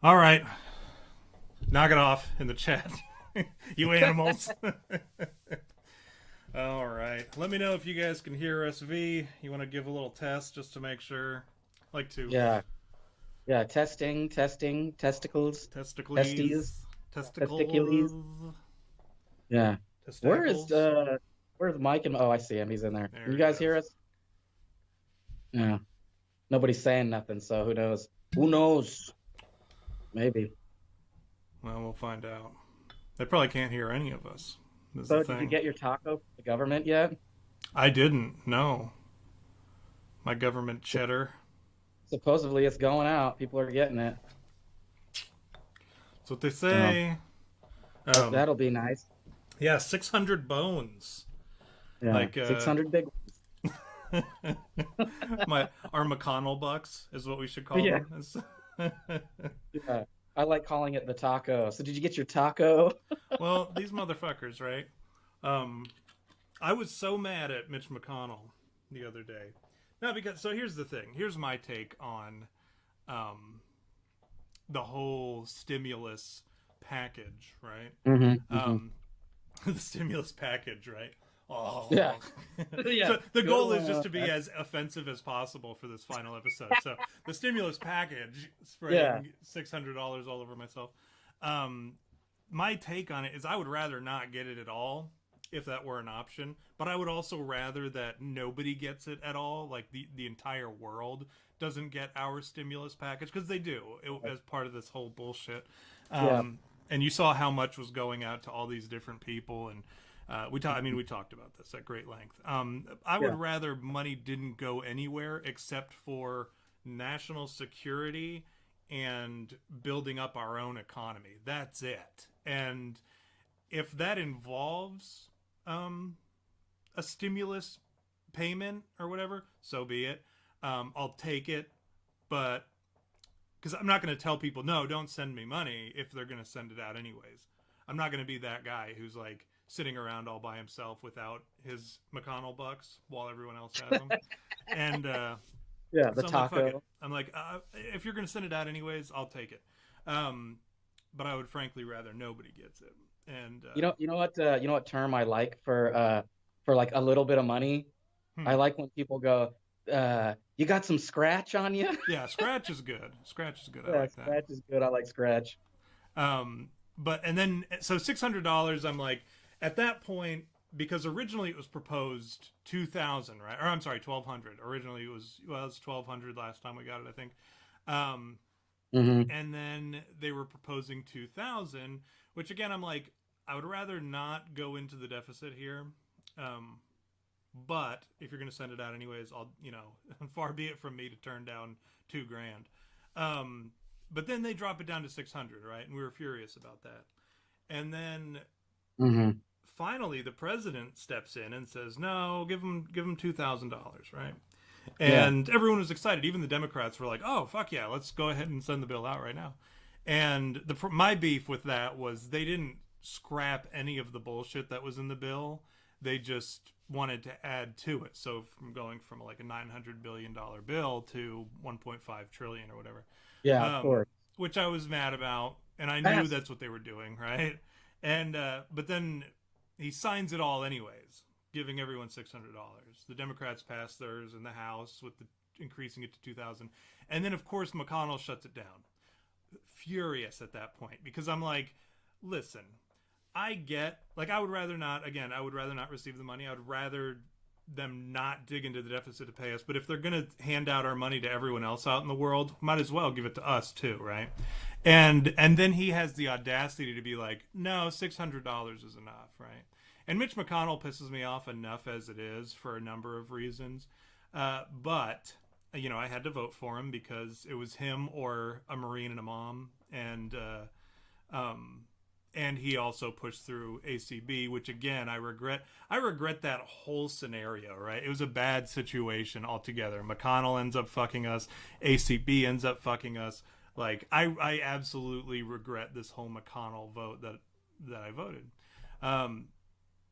All right. Knock it off in the chat. You animals. All right. Let me know if you guys can hear us. V, you want to give a little test just to make sure? Like to Yeah, yeah. Testing, testing, testicles, testes, testicles, testicules. testicles, Yeah. Where is testicles. where's Mike and oh, I see him. He's in there. Can There you he guys hear is. us? Yeah. Nobody's saying nothing, so who knows? Who knows? Maybe. Well, we'll find out. They probably can't hear any of us. Is the So, did you thing. get your taco from the government yet? I didn't. No. My government Sup- cheddar. Supposedly it's going out. People are getting it. That's what they So say. Um, that'll be nice. yeah, 600 bones. Yeah. Like 600 big. my our McConnell bucks is what we should call Yeah. them. Yeah. I like calling it the taco. So did you get your taco? Well, these motherfuckers, right? Um, I was so mad at Mitch McConnell the other day. No, because so here's the thing. Here's my take on um, the whole stimulus package, right? Hmm. Um, the stimulus package, right? Yeah. Oh, Yeah. so the Good goal is just one. to be as offensive as possible for this final episode. So the stimulus package, Yeah. spraying $600 all over myself. Um, my take on it is I would rather not get it at all if that were an option, but I would also rather that nobody gets it at all, like the entire world doesn't get our stimulus package because they do as part of this whole bullshit. Yeah. Um, and you saw how much was going out to all these different people, and I mean, we talked about this at great length. I would Yeah. rather money didn't go anywhere except for national security and building up our own economy. That's it. And if that involves a stimulus payment or whatever, so be it. I'll take it, but because I'm not going to tell people no, don't send me money if they're going to send it out anyways. I'm not going to be that guy who's like sitting around all by himself without his McConnell bucks while everyone else has them. And Yeah. The so I'm like, fuck it. taco. I'm like, if you're going to send it out anyways, I'll take it. Um, but I would frankly rather nobody gets it. And You know what term I like for like a little bit of money? I hmm. like when people go, you got some scratch on you? Yeah, scratch is good. Scratch is good. I Yeah, like that. scratch is good. I like scratch. But and then so $600. I'm like, at that point, because originally it was proposed 2,000, right? Or I'm sorry, 1,200. Originally it was 1,200 last time we got it, I think. Um, Hmm. and then they were proposing 2,000, which again I'm like, I would rather not go into the deficit here. Um, but if you're going to send it out anyways, I'll, far be it from me to turn down 2 grand. Um, but then they drop it down to 600, right? And we were furious about that. And then Hmm. finally, the president steps in and says, "No, give them $2,000, right?" Yeah. And everyone was excited. Even the Democrats were like, "Oh, fuck yeah, let's go ahead and send the bill out right now." And my beef with that was they didn't scrap any of the bullshit that was in the bill. They just wanted to add to it. So from going from like a $900 billion bill to 1.5 trillion or whatever, Yeah, of um, course. which I was mad about, and I knew Fast. that's what they were doing, right? And but then he signs it all anyways, giving everyone $600. The Democrats passed theirs in the House with the increasing it to 2,000, and then of course McConnell shuts it down. Furious at that point because I'm like, listen, I get like I would rather not. Again, I would rather not receive the money. I would rather them not dig into the deficit to pay us. But if they're going to hand out our money to everyone else out in the world, might as well give it to us too, right? And then he has the audacity to be like, no, $600 is enough, right? And Mitch McConnell pisses me off enough as it is for a number of reasons. But I had to vote for him because it was him or a Marine and a mom, um, and he also pushed through ACB, which again I regret. I regret that whole scenario. Right, it was a bad situation altogether. McConnell ends up fucking us. ACB ends up fucking us. Like I absolutely regret this whole McConnell vote that I voted. Um,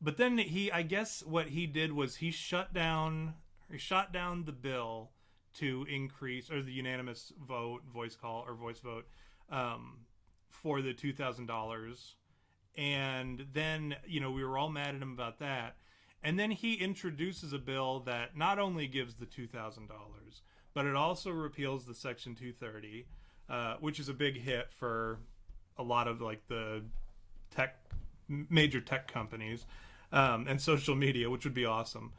but then I guess what he did was he shot down the bill to increase or the unanimous vote, voice call or voice vote, for the $2,000. And then, we were all mad at him about that. And then he introduces a bill that not only gives the $2,000, but it also repeals the Section 230, which is a big hit for a lot of like the major tech companies, and social media, which would be awesome.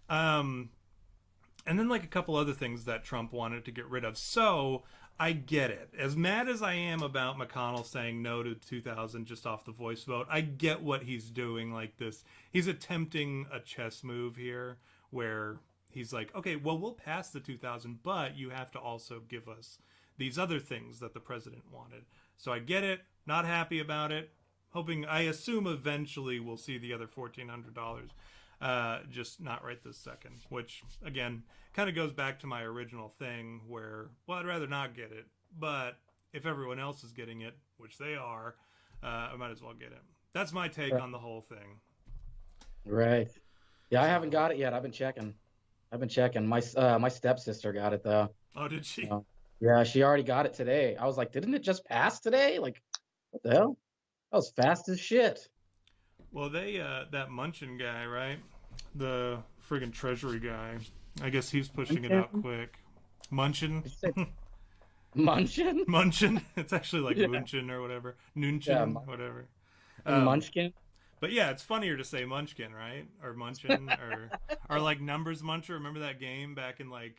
And then like a couple other things that Trump wanted to get rid of. So I get it. As mad as I am about McConnell saying no to 2000 just off the voice vote, I get what he's doing. Like this, he's attempting a chess move here where he's like, okay, well, we'll pass the 2000, but you have to also give us these other things that the president wanted. So I get it. Not happy about it. I assume eventually we'll see the other $1,400. Just not right this second, which again kind of goes back to my original thing where, well, I'd rather not get it, but if everyone else is getting it, which they are, I might as well get it. That's my take on the whole thing. Right. Yeah, I haven't got it yet. I've been checking. My stepsister got it though. Oh, did she? Yeah, she already got it today. I was like, didn't it just pass today? Like, what the hell? That was fast as shit. Well, that Muncher guy, right? The friggin' treasury guy. I guess he's pushing it out quick. Muncher? Muncher? Muncher. It's actually like Munchen or whatever. Nunchin, whatever. Munchkin? But yeah, it's funnier to say Munchkin, right? Or Munchin, or like Numbers Muncher. Remember that game back in like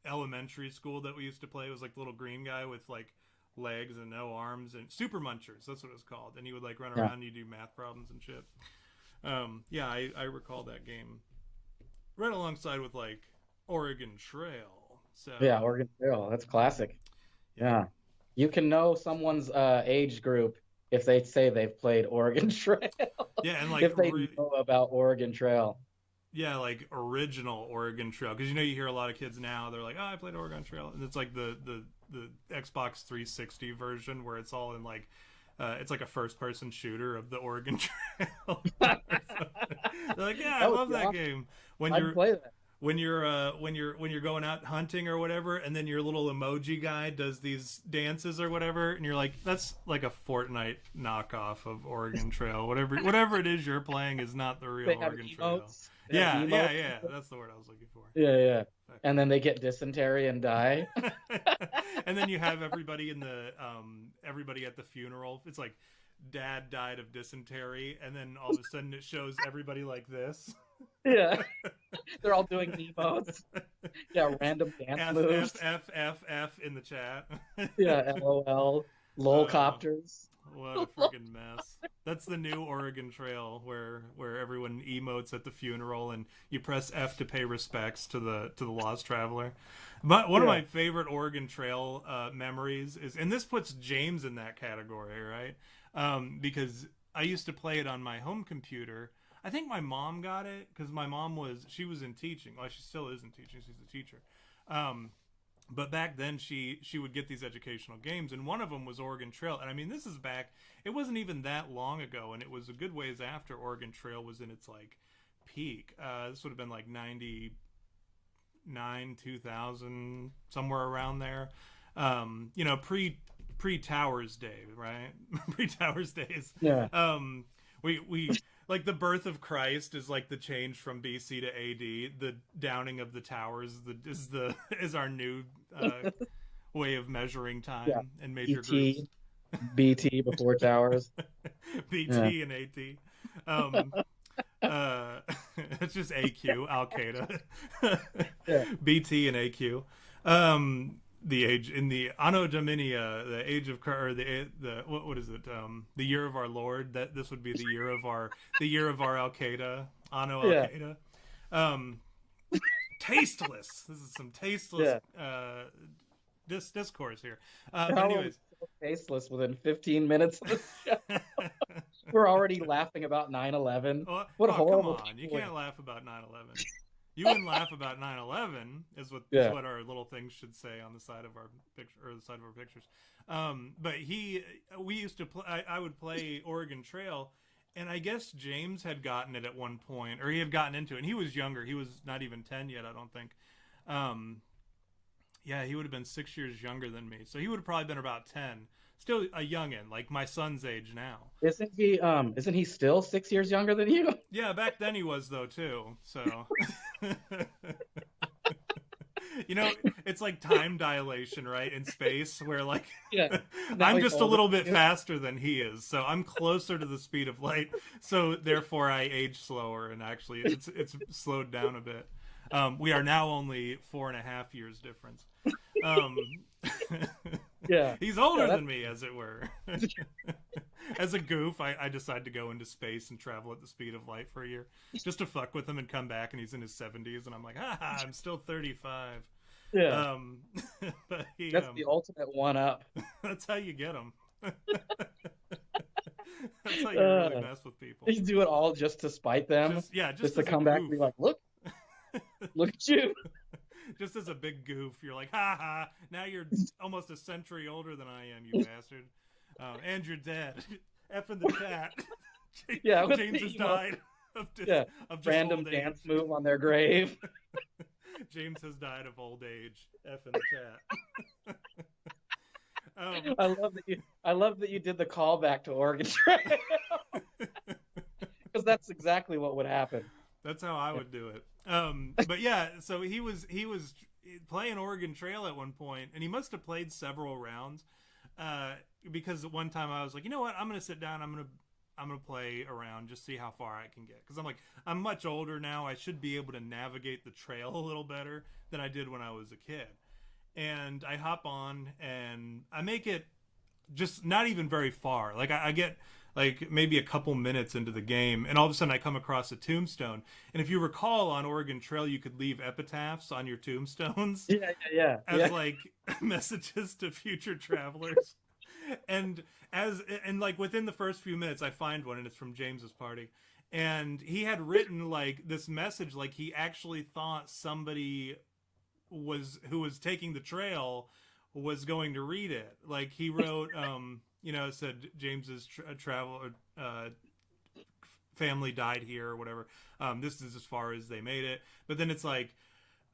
elementary school that we used to play? It was like the little green guy with like legs and no arms, and Super Munchers, that's what it was called. And he would like run around and you do math problems and shit. I recall that game right alongside with like Oregon Trail. So yeah, Oregon Trail, that's classic. Yeah, you can know someone's age group if they say they've played Oregon Trail. Yeah, and like if they know about Oregon Trail. Yeah, like original Oregon Trail, because you hear a lot of kids now, they're like, oh, I played Oregon Trail, and it's like the Xbox 360 version where it's all in like it's like a first person shooter of the Oregon Trail. They're like, yeah, I love that game. I'd play that. When you're going out hunting or whatever, and then your little emoji guy does these dances or whatever, and you're like, that's like a Fortnite knockoff of Oregon Trail. Whatever it is you're playing is not the real Oregon Trail. Yeah. That's the word I was looking for. Yeah. And then they get dysentery and die. And then you have everybody everybody at the funeral. It's like dad died of dysentery, and then all of a sudden it shows everybody like this. Yeah. They're all doing emotes. Yeah, random dance moves. F in the chat. Yeah, LOL. Lolcopters. What a freaking mess. That's the new Oregon Trail where everyone emotes at the funeral and you press F to pay respects to the lost traveler. But one of my favorite Oregon Trail memories is, and this puts James in that category, right? Because I used to play it on my home computer. I think my mom got it because my mom was in teaching. Well, she still is in teaching. She's a teacher. But back then she would get these educational games, and one of them was Oregon Trail. And I mean, this is back, it wasn't even that long ago, and it was a good ways after Oregon Trail was in its like peak. This would have been like 99, 2000, somewhere around there. Pre Towers Day, right? Pre Towers Days. Yeah. We like the birth of Christ is like the change from BC to AD. The downing of the towers is our new way of measuring time and major groups. BT before towers. BT and AT. It's just AQ, Al Qaeda. BT and AQ. The age in the Anno Domini, the age of, or the what is it? The year of our Lord. That this would be the year of our Al Qaeda, Anno Al Qaeda. Tasteless. This is some tasteless discourse here. Anyways, so tasteless within 15 minutes of the show. We're already laughing about 9/11. What a horrible! Come on, you can't laugh about 9/11. You wouldn't laugh about 9/11 is what our little things should say on the side of our picture, or the side of our pictures. But we used to play. I would play Oregon Trail, and I guess James had gotten it at one point, or he had gotten into it. And he was younger. He was not even 10 yet, I don't think. He would have been 6 years younger than me, so he would have probably been about 10. still a youngin, like my son's age now. Isn't he still 6 years younger than you? Yeah, back then he was though too. So you know, it's like time dilation, right? In space, where like Yeah. Now I'm he's just a older little than bit you. faster than he is, so I'm closer to the speed of light. So therefore, I age slower, and actually, it's slowed down a bit. We are now only 4.5 years difference. Um, Yeah. he's Yeah, older that's than me, as it were. As a goof, I decide to go into space and travel at the speed of light for a year, just to fuck with him and come back, and he's in his 70s, and I'm like, haha, I'm still 35. yeah. Um, but That's the ultimate one up. that's how you get him. That's how you really Uh, mess with people. you do it all just to spite them, Just yeah, just just to as a come back and goof. be like, look at you. Just as a big goof, you're like, ha ha, now you're almost a century older than I am, you bastard. And you're dead. F in the chat. Yeah, with James the, has died yeah, of just random old dance age. move on their grave. James has died of old age. F in the chat. I love that you did the callback to Oregon Trail because that's exactly what would happen. That's how I would do it. But yeah, so he was playing Oregon Trail at one point, and he must have played several rounds. Because at one time I was like, you know what, I'm gonna sit down, I'm gonna play around, just see how far I can get. Because I'm much older now. I should be able to navigate the trail a little better than I did when I was a kid. And I hop on and I make it just not even very far. Like I get like maybe a couple minutes into the game, and all of a sudden I come across a tombstone. And if you recall, on Oregon Trail you could leave epitaphs on your tombstones as like messages to future travelers. And like within the first few minutes I find one, and it's from James's party, and he had written like this message, like he actually thought somebody who was taking the trail was going to read it. Like he wrote it said James's travel family died here or whatever. This is as far as they made it. But then it's like,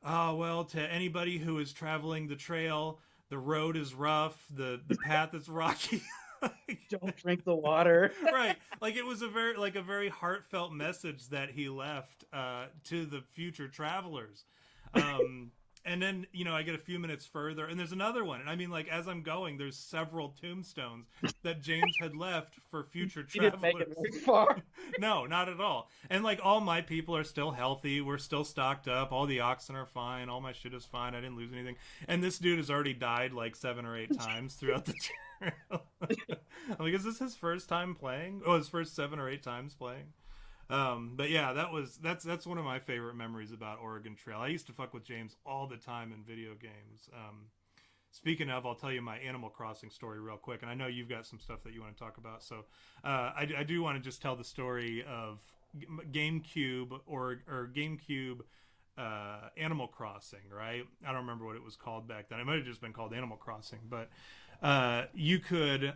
oh well, to anybody who is traveling the trail, the road is rough, the path is rocky. Don't drink the water. Right, like it was a very heartfelt message that he left to the future travelers. And then I get a few minutes further, and there's another one, and I mean, like, as I'm going, there's several tombstones that James had left for future He travelers. didn't make it very far. No, not at all. And like all my people are still healthy. We're still stocked up. All the oxen are fine. All my shit is fine. I didn't lose anything. And this dude has already died like 7 or 8 times throughout the trail. I'm like, is this his first time playing? Oh, his first 7 or 8 times playing. But yeah, that's one of my favorite memories about Oregon Trail. I used to fuck with James all the time in video games. Speaking of, I'll tell you my Animal Crossing story real quick, and I know you've got some stuff that you want to talk about. So I do want to just tell the story of GameCube or GameCube Animal Crossing, right? I don't remember what it was called back then. It might have just been called Animal Crossing, but you could.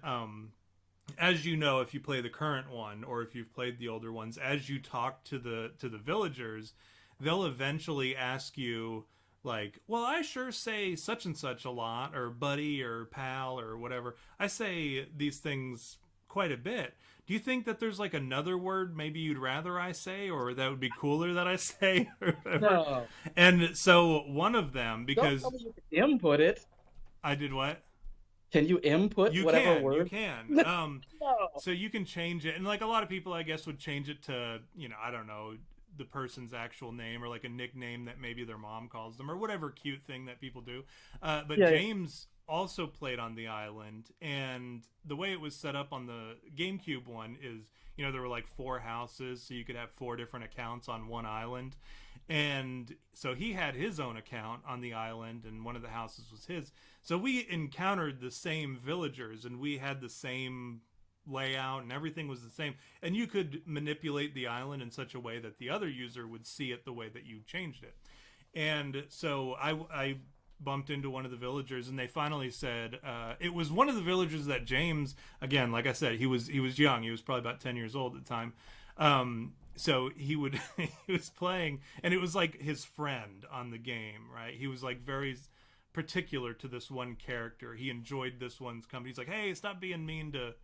As you know, if you play the current one, or if you've played the older ones, as you talk to the villagers, they'll eventually ask you, like, well, I sure say such and such a lot, or buddy, or pal, or whatever. I say these things quite a bit. Do you think that there's like another word maybe you'd rather I say, or that would be cooler that I say? Or whatever? No. And so one of them, because Don't tell me you can input it. I did what? Can you input whatever word? You can. No. So you can change it, and like a lot of people, I guess, would change it to, I don't know, the person's actual name, or like a nickname that maybe their mom calls them, or whatever cute thing that people do. But Yeah. James also played on the island, and the way it was set up on the GameCube one is, there were like 4 houses, so you could have 4 different accounts on one island. And so he had his own account on the island, and one of the houses was his. So we encountered the same villagers, and we had the same layout, and everything was the same. And you could manipulate the island in such a way that the other user would see it the way that you changed it. And so I bumped into one of the villagers, and they finally said, it was one of the villagers that James, again, like I said, he was young. He was probably about 10 years old at the time. So he was playing, and it was like his friend on the game, right? He was like very particular to this one character. He enjoyed this one's company. He's like, hey, stop being mean to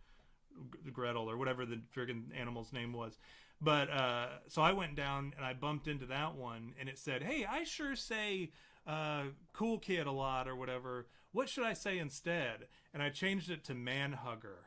Gretel or whatever the friggin' animal's name was. But so I went down and I bumped into that one, and it said, hey, I sure say cool kid a lot or whatever. What should I say instead? And I changed it to man hugger.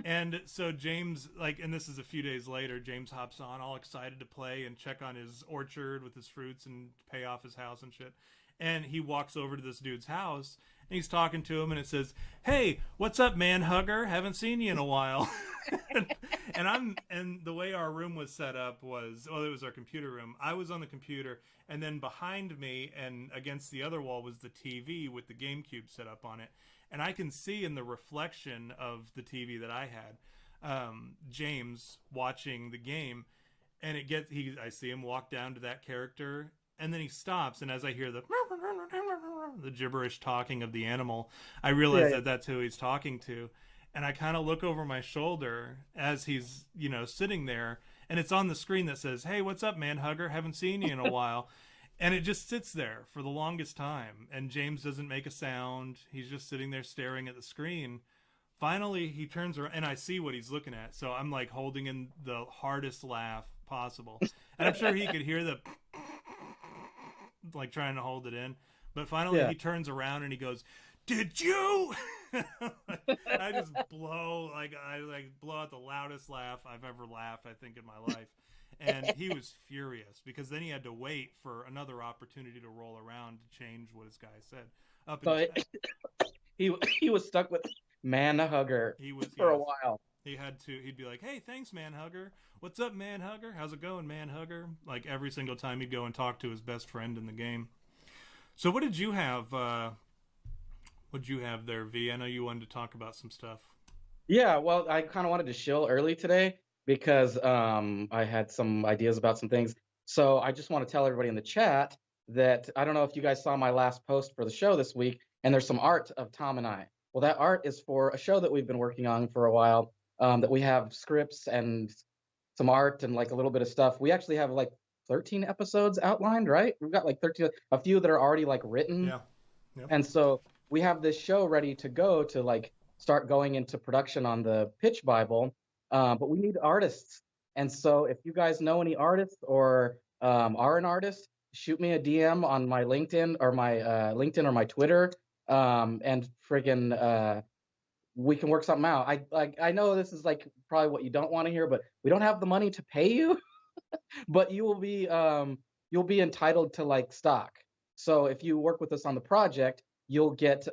And so James, like, and this is a few days later, James hops on all excited to play and check on his orchard with his fruits and pay off his house and shit. And he walks over to this dude's house and he's talking to him, and it says, hey, what's up, man hugger? Haven't seen you in a while. and the way our room was set up was, well, it was our computer room. I was on the computer, and then behind me and against the other wall was the TV with the GameCube set up on it. And I can see in the reflection of the TV that I had, James watching the game, and I see him walk down to that character, and then he stops, and as I hear the gibberish talking of the animal, I realize that that's who he's talking to. And I kind of look over my shoulder as he's, sitting there, and it's on the screen that says, hey, what's up, man hugger? Haven't seen you in a while. And it just sits there for the longest time. And James doesn't make a sound. He's just sitting there staring at the screen. Finally, he turns around, and I see what he's looking at. So I'm like holding in the hardest laugh possible. And I'm sure he could hear the like trying to hold it in. But finally he turns around and he goes, did you? I just blow out the loudest laugh I've ever laughed, I think, in my life. And he was furious because then he had to wait for another opportunity to roll around to change what his guy said. He was stuck with man hugger for a while. He'd be like, hey, thanks, man hugger. What's up, man hugger? How's it going, man hugger? Like every single time he'd go and talk to his best friend in the game. So what did you have? What'd you have there, V? I know you wanted to talk about some stuff. Yeah, well, I kind of wanted to chill early today because I had some ideas about some things. So I just want to tell everybody in the chat that I don't know if you guys saw my last post for the show this week, and there's some art of Tom and I. Well, that art is for a show that we've been working on for a while, that we have scripts and some art and like a little bit of stuff. We actually have like 13 episodes outlined, right? We've got like 13, a few that are already like written. Yeah. Yep. And so we have this show ready to go to like start going into production on the pitch Bible. But we need artists. And so if you guys know any artists or are an artist, shoot me a DM on my LinkedIn or my Twitter. And friggin' we can work something out. I know this is like probably what you don't want to hear, but we don't have the money to pay you, but you'll be entitled to like stock. So if you work with us on the project, you'll get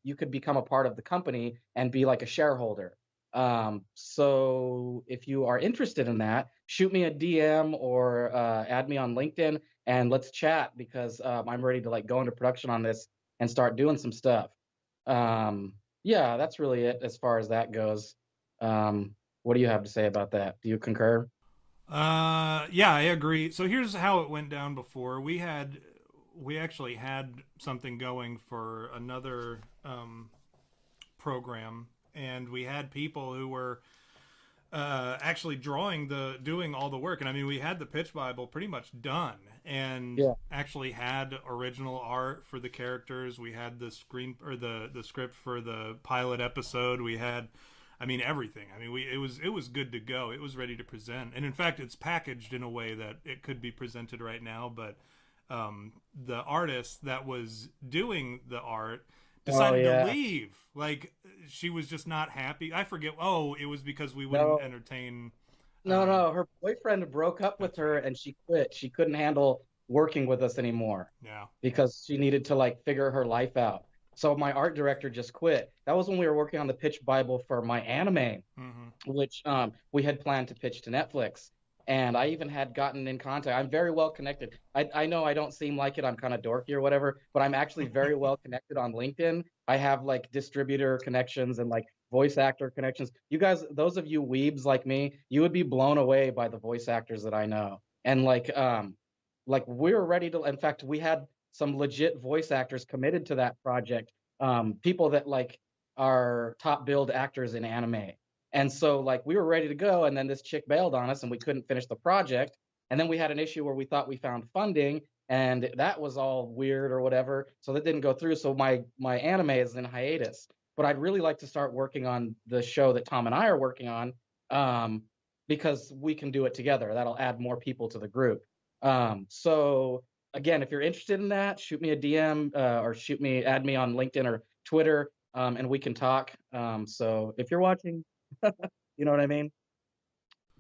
you could become a part of the company and be like a shareholder. So if you are interested in that, shoot me a DM or add me on LinkedIn and let's chat because I'm ready to like go into production on this and start doing some stuff. Yeah, that's really it as far as that goes. What do you have to say about that? Do you concur? Yeah, I agree. So here's how it went down before. We actually had something going for another program, and we had people who were actually doing all the work. And I mean, we had the pitch Bible pretty much done and actually had original art for the characters. We had the the script for the pilot episode. We had, I mean, everything. I mean, it was good to go. It was ready to present. And in fact, it's packaged in a way that it could be presented right now. But the artist that was doing the art decided to leave. Like, she was just not happy. I forget. Oh, it was because we wouldn't entertain. No, her boyfriend broke up with her and she quit. She couldn't handle working with us anymore. Yeah. Because she needed to like figure her life out. So my art director just quit. That was when we were working on the pitch Bible for my anime, which we had planned to pitch to Netflix. And I even had gotten in contact. I'm very well connected. I know I don't seem like it. I'm kind of dorky or whatever, but I'm actually very well connected on LinkedIn. I have like distributor connections and like voice actor connections. You guys, those of you weebs like me, you would be blown away by the voice actors that I know. And like we were ready to, in fact, we had some legit voice actors committed to that project. People that like are top billed actors in anime. And so like we were ready to go, and then this chick bailed on us and we couldn't finish the project. And then we had an issue where we thought we found funding, and that was all weird or whatever, so that didn't go through. So my anime is in hiatus, but I'd really like to start working on the show that Tom and I are working on, because we can do it together. That'll add more people to the group. So again, if you're interested in that, shoot me a DM, or add me on LinkedIn or Twitter, and we can talk. So if you're watching, you know what I mean?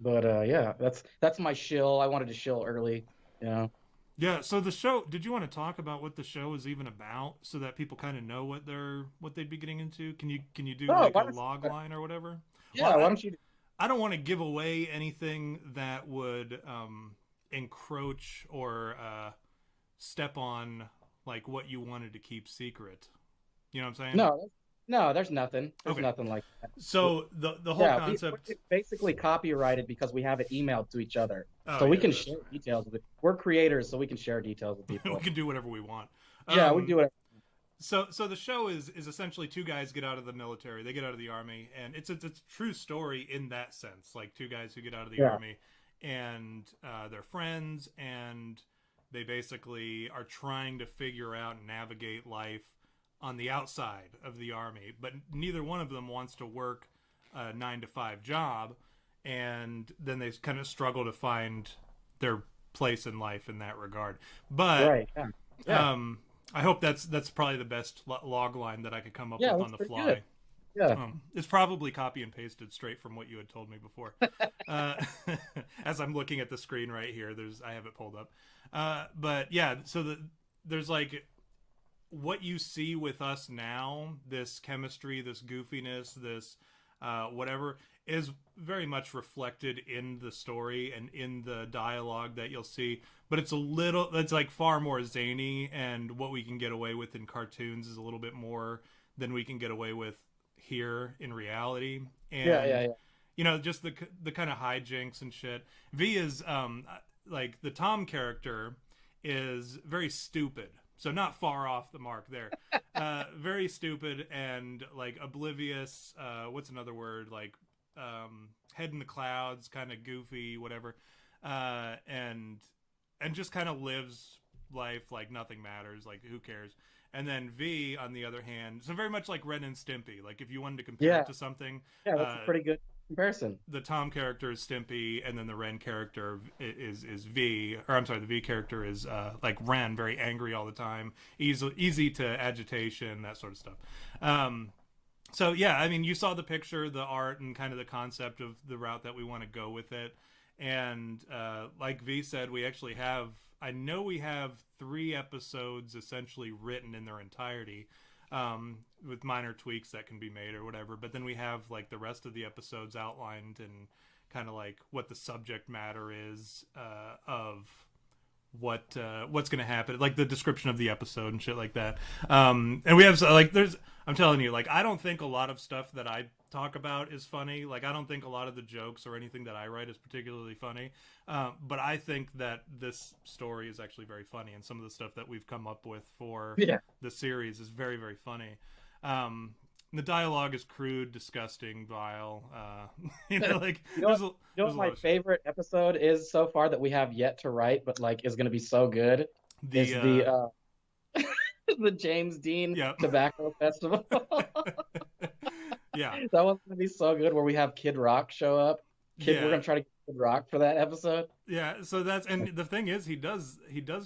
But yeah, that's my shill. I wanted to shill early, you know. Yeah, so the show, did you want to talk about what the show is even about so that people kind of know what they'd be getting into? Can you do like a log line or whatever? Yeah, well, why don't you? I don't want to give away anything that would encroach or step on like what you wanted to keep secret. You know what I'm saying? No, there's nothing. There's nothing like that. So the whole concept, it's basically copyrighted because we have it emailed to each other, so we can share details with it. We're creators, so we can share details with people. We can do whatever we want. Yeah, we do it. So the show is essentially two guys get out of the military, they get out of the army, and it's a true story in that sense. Like two guys who get out of the army, and they're friends, and they basically are trying to figure out and navigate life on the outside of the army, but neither one of them wants to work a 9-to-5 job, and then they kind of struggle to find their place in life in that regard. But I hope that's probably the best log line that I could come up with on the fly. Good. Yeah, it's probably copy and pasted straight from what you had told me before. As I'm looking at the screen right here, I have it pulled up. But yeah, so there's like what you see with us now, this chemistry, this goofiness, this whatever, is very much reflected in the story and in the dialogue that you'll see. But it's like far more zany, and what we can get away with in cartoons is a little bit more than we can get away with here in reality. And you know, just the kind of hijinks and shit. V is like the Tom character is very stupid. So not far off the mark there. Very stupid and like oblivious. What's another word? Like head in the clouds, kind of goofy, whatever. And just kind of lives life like nothing matters. Like who cares? And then V, on the other hand, so very much like Ren and Stimpy. Like if you wanted to compare it to something, that's a pretty good comparison. The Tom character is Stimpy, and then the Ren character is V, or I'm sorry, the V character is like Ren, very angry all the time, easy to agitation, that sort of stuff. So yeah, I mean, you saw the picture, the art, and kind of the concept of the route that we want to go with it. And like V said, we actually have, I know we have 3 episodes essentially written in their entirety, with minor tweaks that can be made or whatever. But then we have like the rest of the episodes outlined and kind of like what the subject matter is of what's going to happen, like the description of the episode and shit like that. And we have like I'm telling you, like I don't think a lot of stuff that I talk about is funny. Like I don't think a lot of the jokes or anything that I write is particularly funny. But I think that this story is actually very funny, and some of the stuff that we've come up with for the series is very, very funny. The dialogue is crude, disgusting, vile. You know, like what my favorite episode is so far that we have yet to write, but like is going to be so good. The James Dean Tobacco Festival. Yeah, that one's going to be so good. Where we have Kid Rock show up. We're going to try to get Kid Rock for that episode. Yeah, so and the thing is, he does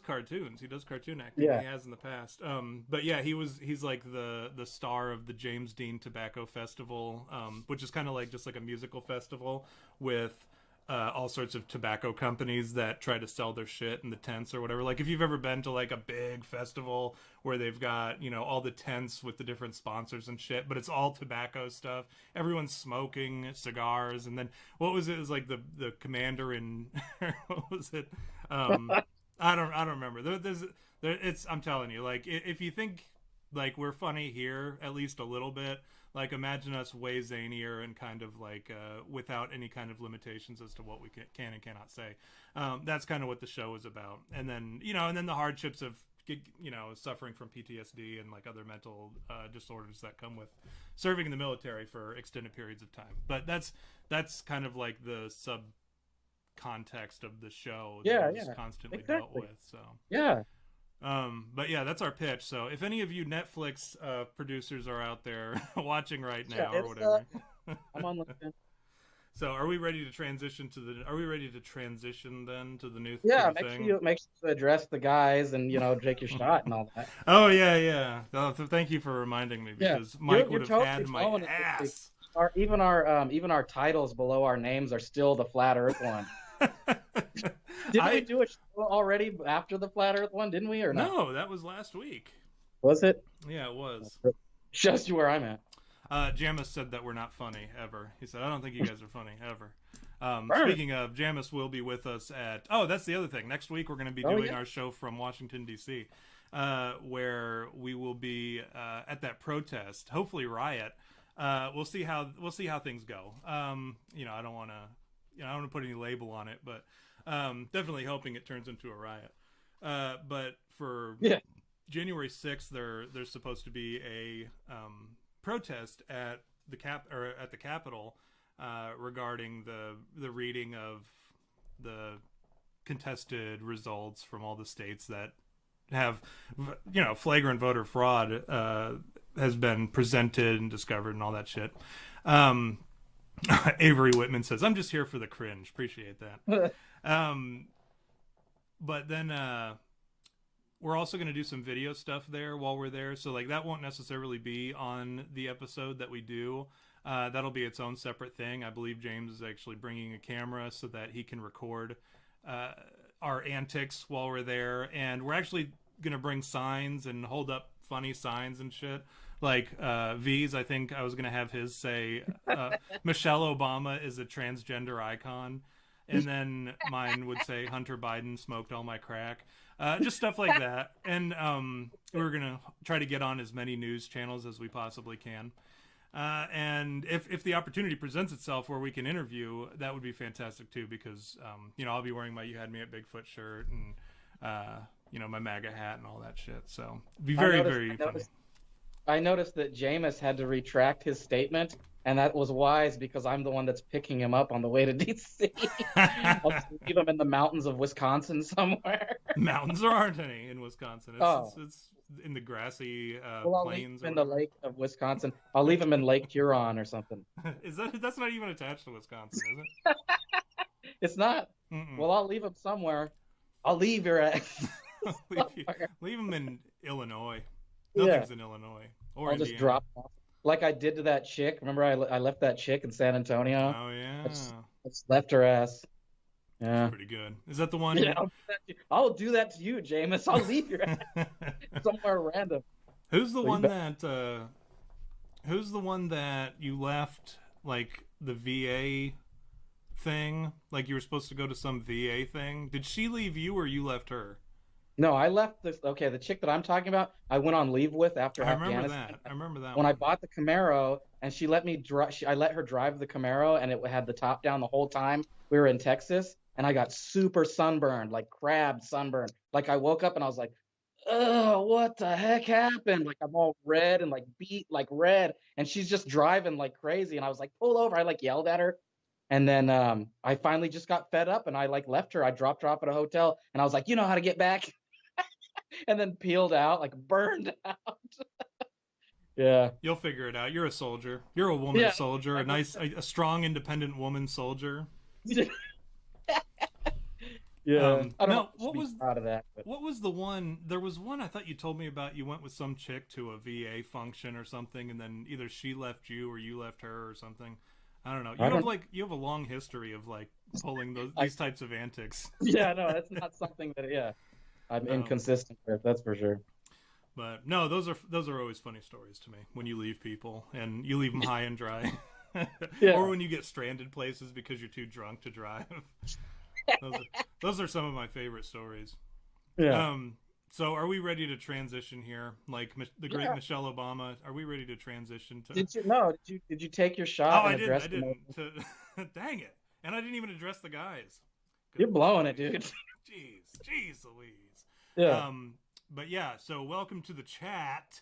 cartoons. He does cartoon acting. He has in the past. But yeah, he's like the star of the James Dean Tobacco Festival, which is kind of like just like a musical festival with all sorts of tobacco companies that try to sell their shit in the tents or whatever. Like if you've ever been to like a big festival where they've got, you know, all the tents with the different sponsors and shit, but it's all tobacco stuff. Everyone's smoking cigars. And then what was it? It was like the commander in what was it? I don't remember. I'm telling you, like if you think like we're funny here, at least a little bit, like imagine us way zanier and kind of like without any kind of limitations as to what we can and cannot say. That's kind of what the show is about. And then, you know, and then the hardships of, you know, suffering from PTSD and like other mental disorders that come with serving in the military for extended periods of time. But that's kind of like the sub context of the show that is constantly dealt with. So But yeah, that's our pitch. So if any of you Netflix producers are out there watching right now or whatever, I'm on LinkedIn. So are we ready to transition to the? Are we ready to transition then to the new? Yeah, make make thing? sure you address the guys and take your shot and all that. Oh yeah. Thank you for reminding me because Mike would have totally had my ass. Even our titles below our names are still the Flat Earth one. Didn't we do a show already after the Flat Earth one? Didn't we or not? No, that was last week. Was it? Yeah, it was. Shows you where I'm at. Jamis said that we're not funny ever. He said, I don't think you guys are funny ever. Speaking of, Jamis will be with us at... Oh, that's the other thing. Next week, we're going to be doing our show from Washington, D.C., where we will be at that protest, hopefully riot. We'll see how things go. I don't want to put any label on it, but definitely hoping it turns into a riot. But for January 6th, there's supposed to be a protest at the Capitol regarding the reading of the contested results from all the states that have flagrant voter fraud has been presented and discovered and all that shit. Avery Whitman says, I'm just here for the cringe. Appreciate that. But then we're also going to do some video stuff there while we're there. So like that won't necessarily be on the episode that we do. That'll be its own separate thing. I believe James is actually bringing a camera so that he can record our antics while we're there. And we're actually going to bring signs and hold up funny signs and shit. Like V's, I think I was going to have his say, Michelle Obama is a transgender icon. And then mine would say Hunter Biden smoked all my crack. Just stuff like that. And we're going to try to get on as many news channels as we possibly can. And if the opportunity presents itself where we can interview, that would be fantastic too, because, I'll be wearing my You Had Me at Bigfoot shirt and, my MAGA hat and all that shit. So it'd be very funny. I noticed that Jameis had to retract his statement, and that was wise because I'm the one that's picking him up on the way to D.C. I'll just leave him in the mountains of Wisconsin somewhere. Mountains there aren't any in Wisconsin. It's in the grassy plains. In the lake of Wisconsin. I'll leave him in Lake Huron or something. That's not even attached to Wisconsin, is it? It's not. Mm-mm. Well, I'll leave him somewhere. I'll leave your ass. leave him in Illinois. Nothing's in Illinois or I'll Indiana. Just drop off like I did to that chick. Remember I left that chick in San Antonio? Oh, yeah. I just left her ass. Yeah. That's pretty good. Is that the one? Yeah, I'll do that to you, Jameis. I'll leave your ass somewhere random. Who's the one that you left, like, the VA thing? Like, you were supposed to go to some VA thing? Did she leave you or you left her? No, I left this. Okay, the chick that I'm talking about, I went on leave with after Afghanistan. I remember that. When I bought the Camaro, and she let me drive. I let her drive the Camaro, and it had the top down the whole time. We were in Texas, and I got super sunburned, like crab sunburned. Like I woke up and I was like, "Oh, what the heck happened?" Like I'm all red and like beat like red, and she's just driving like crazy. And I was like, "Pull over!" I like yelled at her. And then I finally just got fed up, and I like left her. I dropped her off at a hotel, and I was like, "You know how to get back." And then peeled out, like burned out. Yeah. You'll figure it out. You're a soldier. You're a woman soldier, a strong, independent woman soldier. Yeah. I don't know what was proud of that. But... What was the one? There was one I thought you told me about. You went with some chick to a VA function or something, and then either she left you or you left her or something. I don't know. You have a long history of like pulling these types of antics. Yeah, no, that's not something that I'm inconsistent with, that's for sure. But no, those are always funny stories to me when you leave people and you leave them high and dry, or when you get stranded places because you're too drunk to drive. Those are some of my favorite stories. Yeah. So are we ready to transition here? Like the great Michelle Obama, are we ready to transition to? Did you take your shot? Oh, I didn't. Dang it! And I didn't even address the guys. You're blowing it, dude. Jeez Louise. Yeah. But yeah, so welcome to the chat.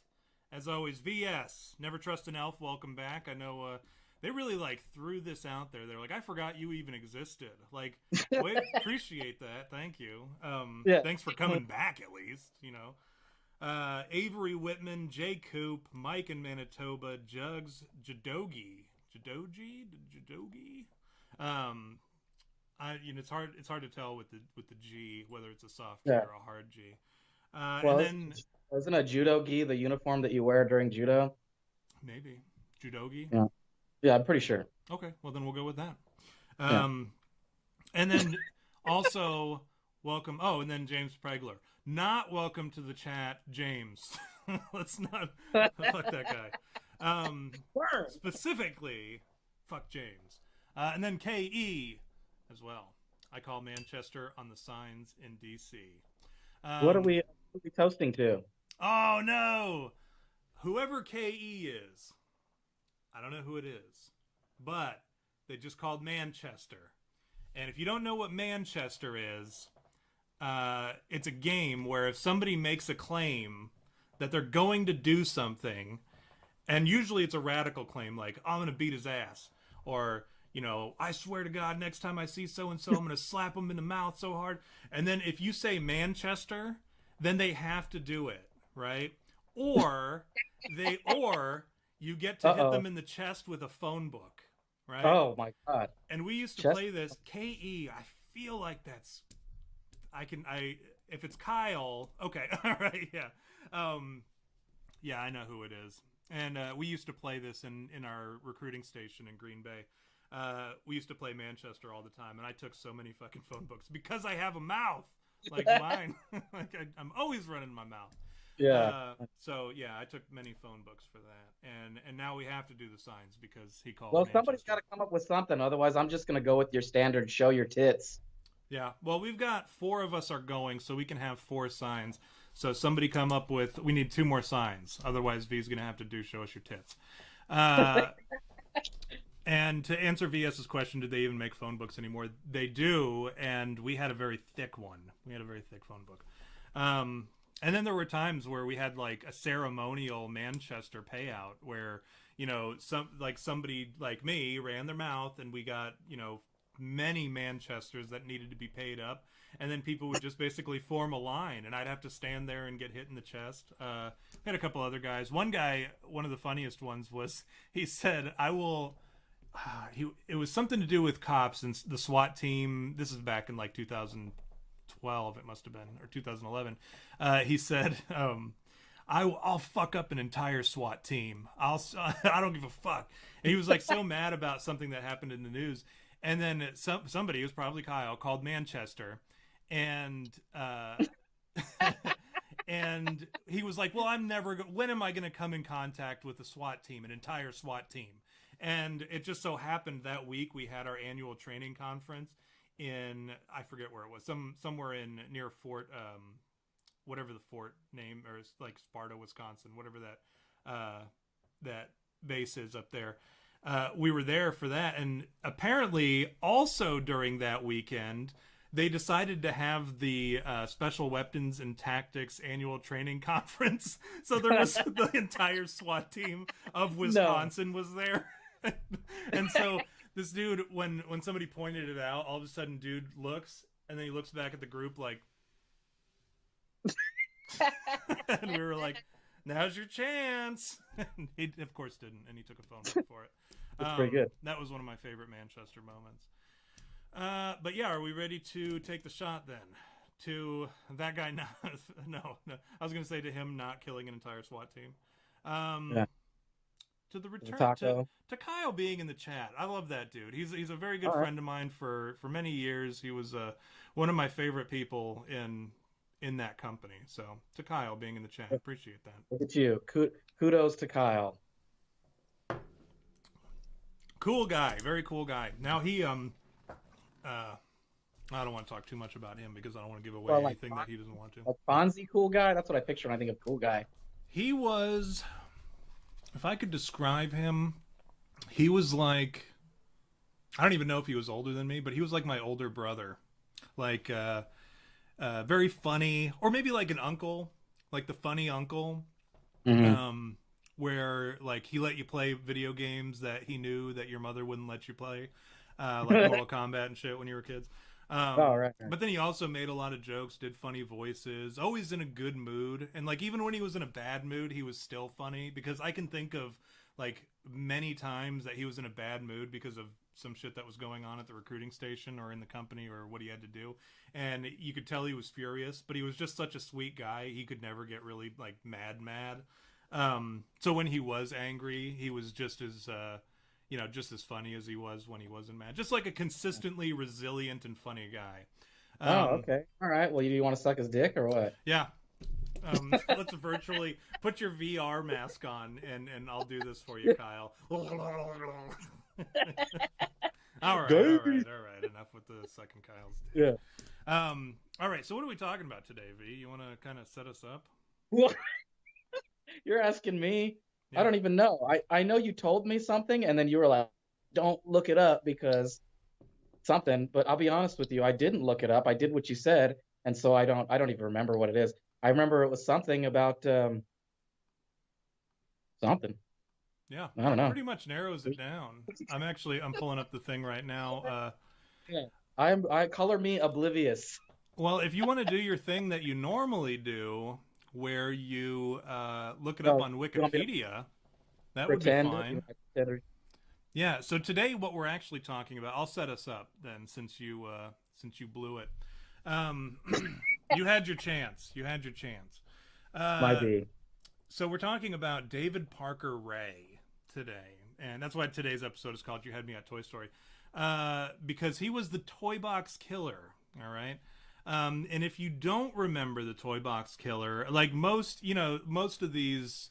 As always, VS, Never Trust an Elf, welcome back. I know they really like threw this out there. They're like, I forgot you even existed. Like, wait, appreciate that. Thank you. Thanks for coming back at least, you know. Avery Whitman, Jay Coop, Mike in Manitoba, Jugs, Jadogi. It's hard to tell with the G whether it's a soft G or a hard G. Well, and then isn't a judo-gi the uniform that you wear during judo? Maybe judogi. Yeah, I'm pretty sure. Okay, well then we'll go with that. And then also welcome. Oh, and then James Pregler. Not welcome to the chat, James. Let's not fuck that guy. Specifically, fuck James. And then KE as well. I call Manchester on the signs in DC. What are we toasting to? Oh no! Whoever KE is, I don't know who it is, but they just called Manchester. And if you don't know what Manchester is, it's a game where if somebody makes a claim that they're going to do something, and usually it's a radical claim like, I'm going to beat his ass, or, you know, I swear to God, next time I see so-and-so, I'm going to slap him in the mouth so hard. And then if you say Manchester, then they have to do it, right? Or you get to hit them in the chest with a phone book, right? Oh my God. And we used to play this KE. I feel like that's, if it's Kyle, okay. All right. Yeah. Yeah, I know who it is. And we used to play this in our recruiting station in Green Bay. We used to play Manchester all the time, and I took so many fucking phone books because I have a mouth like mine. Like I'm always running my mouth. Yeah. So yeah, I took many phone books for that, and now we have to do the signs because he called. Well, somebody's got to come up with something. Otherwise, I'm just gonna go with your standard show your tits. Yeah. Well, we've got 4 of us are going, so we can have 4 signs. So somebody come up with. We need 2 more signs. Otherwise, V's gonna have to do show us your tits. And to answer VS's question, did they even make phone books anymore? They do, and we had a very thick one. We had a very thick phone book. And then there were times where we had like a ceremonial Manchester payout where, you know, somebody like me ran their mouth and we got, you know, many Manchesters that needed to be paid up. And then people would just basically form a line and I'd have to stand there and get hit in the chest. We had a couple other guys. One guy, one of the funniest ones was, he said, I will... it was something to do with cops and the SWAT team. This is back in like 2012, it must have been, or 2011. He said, I'll fuck up an entire SWAT team. I don't give a fuck. And he was like so mad about something that happened in the news. And then somebody, it was probably Kyle, called Manchester, and and he was like, well, when am I going to come in contact with a SWAT team, an entire SWAT team? And it just so happened that week we had our annual training conference in, I forget where it was, somewhere near Fort, whatever the fort name, or like Sparta, Wisconsin, whatever that base is up there. We were there for that, and apparently also during that weekend they decided to have the Special Weapons and Tactics annual training conference. So there was the entire SWAT team of Wisconsin was there. And so this dude, when somebody pointed it out, all of a sudden dude looks, and then he looks back at the group like, and we were like, now's your chance. And he of course didn't, and he took a phone book for it. That's pretty good. That was one of my favorite Manchester moments. But yeah, are we ready to take the shot then? To that guy not no. I was gonna say to him not killing an entire SWAT team. Yeah. To the return to Kyle being in the chat. I love that dude. He's a very good friend of mine for many years. He was one of my favorite people in that company. So to Kyle being in the chat, appreciate that. Look at you. Kudos to Kyle. Cool guy, very cool guy. Now he I don't want to talk too much about him because I don't want to give away anything that he doesn't want to. Like Fonzie cool guy? That's what I picture when I think of cool guy. He was, if I could describe him, he was like, I don't even know if he was older than me, but he was like my older brother. Like very funny, or maybe like an uncle, like the funny uncle. Mm-hmm. where like he let you play video games that he knew that your mother wouldn't let you play, like Mortal Kombat and shit when you were kids. Right. But then he also made a lot of jokes, did funny voices, always in a good mood. And like, even when he was in a bad mood, he was still funny, because I can think of like many times that he was in a bad mood because of some shit that was going on at the recruiting station or in the company or what he had to do. And you could tell he was furious, but he was just such a sweet guy. He could never get really like mad. So when he was angry, he was just as, just as funny as he was when he wasn't mad. Just like a consistently resilient and funny guy. Okay. All right. Well, you want to suck his dick or what? Yeah. Let's virtually put your VR mask on and I'll do this for you, Kyle. All right. Enough with the second Kyle's dick. Yeah. All right. So what are we talking about today, V? You want to kind of set us up? You're asking me. Yeah. I don't even know. I know you told me something, and then you were like, "Don't look it up because something." But I'll be honest with you, I didn't look it up. I did what you said, and so I don't even remember what it is. I remember it was something about something. Yeah, I don't know. Pretty much narrows it down. I'm pulling up the thing right now. Yeah, I color me oblivious. Well, if you want to do your thing that you normally do, where you look it up on Wikipedia, that would be fine. Yeah. So today, what we're actually talking about, I'll set us up then, since you blew it. You had your chance. Might be. So we're talking about David Parker Ray today, and that's why today's episode is called "You Had Me at Toy Story," because he was the Toy Box Killer. All right. And if you don't remember the Toy Box Killer, like most of these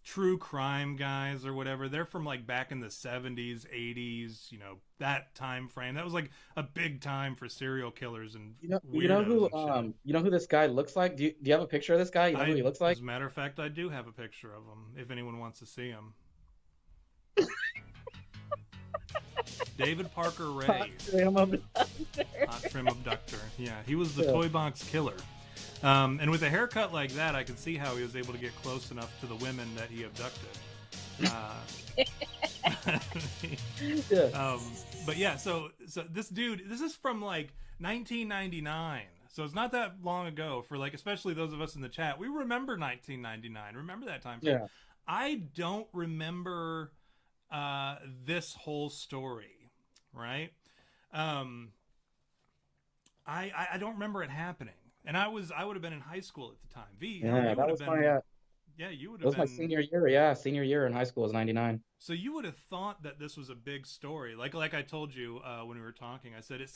true crime guys or whatever, they're from like back in the 70s, 80s, that time frame. That was like a big time for serial killers and you know who this guy looks like? Do you have a picture of this guy? You know who he looks like? As a matter of fact, I do have a picture of him if anyone wants to see him. David Parker Ray. Hot trim abductor. Yeah, he was the Toy Box Killer. And with a haircut like that, I could see how he was able to get close enough to the women that he abducted. But yeah, so this dude, this is from like 1999. So it's not that long ago for like, especially those of us in the chat. We remember 1999. Remember that time frame. Yeah. I don't remember this whole story. Right. I don't remember it happening. And I would have been in high school at the time. V, yeah, that was my you would have been. That was my senior year. Yeah, senior year in high school was 99. So you would have thought that this was a big story. Like I told you when we were talking, I said it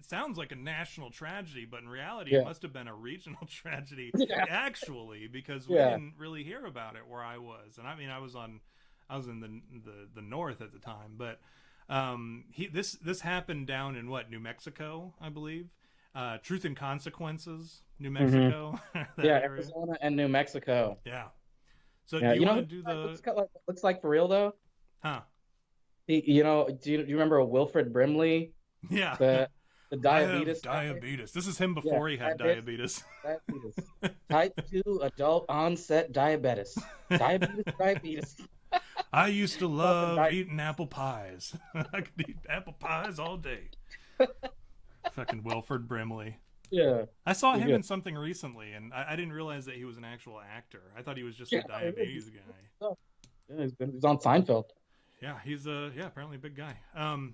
sounds like a national tragedy, but in reality, it must have been a regional tragedy actually, because we didn't really hear about it where I was. And I mean, I was in the north at the time, but this happened down in New Mexico, I believe. Truth and Consequences, New Mexico. Mm-hmm. Arizona and New Mexico. Yeah. So do you want to do the? Looks like for real though. Huh? Do you remember Wilfred Brimley? Yeah. The diabetes. Diabetes. This is him before he had diabetes. Diabetes. Type 2 adult onset diabetes. Diabetes. I used to love eating apple pies. I could eat apple pies all day. Fucking Wilfred Brimley. Yeah. I saw him in something recently, and I didn't realize that he was an actual actor. I thought he was just a diabetes guy. Yeah, he's on Seinfeld. Yeah, he's apparently a big guy.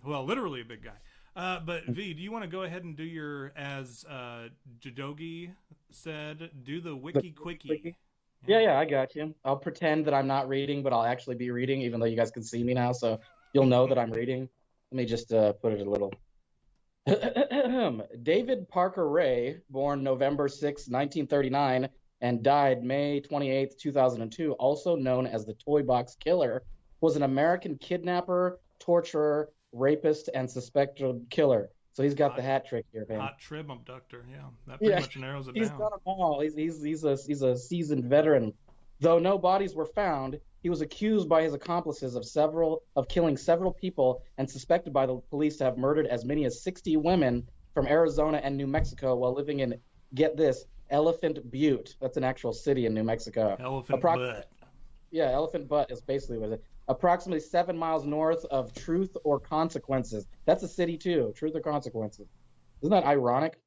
Well, literally a big guy. But V, do you want to go ahead and do your, as Jadogi said, do the wiki quickie? Yeah, I got you. I'll pretend that I'm not reading, but I'll actually be reading, even though you guys can see me now, so you'll know that I'm reading. Let me just put it a little. David Parker Ray, born November 6, 1939, and died May 28, 2002, also known as the Toy Box Killer, was an American kidnapper, torturer, rapist, and suspected killer. So he's got the hat trick here, man. Hot trim abductor, yeah. That pretty much narrows it down. He's got them all. He's a seasoned veteran. Though no bodies were found, he was accused by his accomplices of killing several people and suspected by the police to have murdered as many as 60 women from Arizona and New Mexico while living in, get this, Elephant Butte. That's an actual city in New Mexico. Elephant Butte. Yeah, Elephant Butt is basically what it is. Approximately 7 miles north of Truth or Consequences. That's a city too. Truth or Consequences. Isn't that ironic?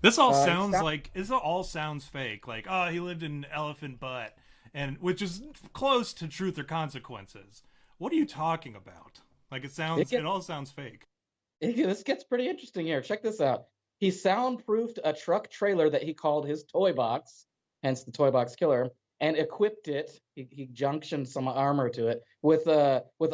This all sounds fake. Like, oh, he lived in Elephant Butt, and which is close to Truth or Consequences. What are you talking about? Like, it all sounds fake. This gets pretty interesting here. Check this out. He soundproofed a truck trailer that he called his toy box, hence the toy box killer, and equipped it. He junctioned some armor to it with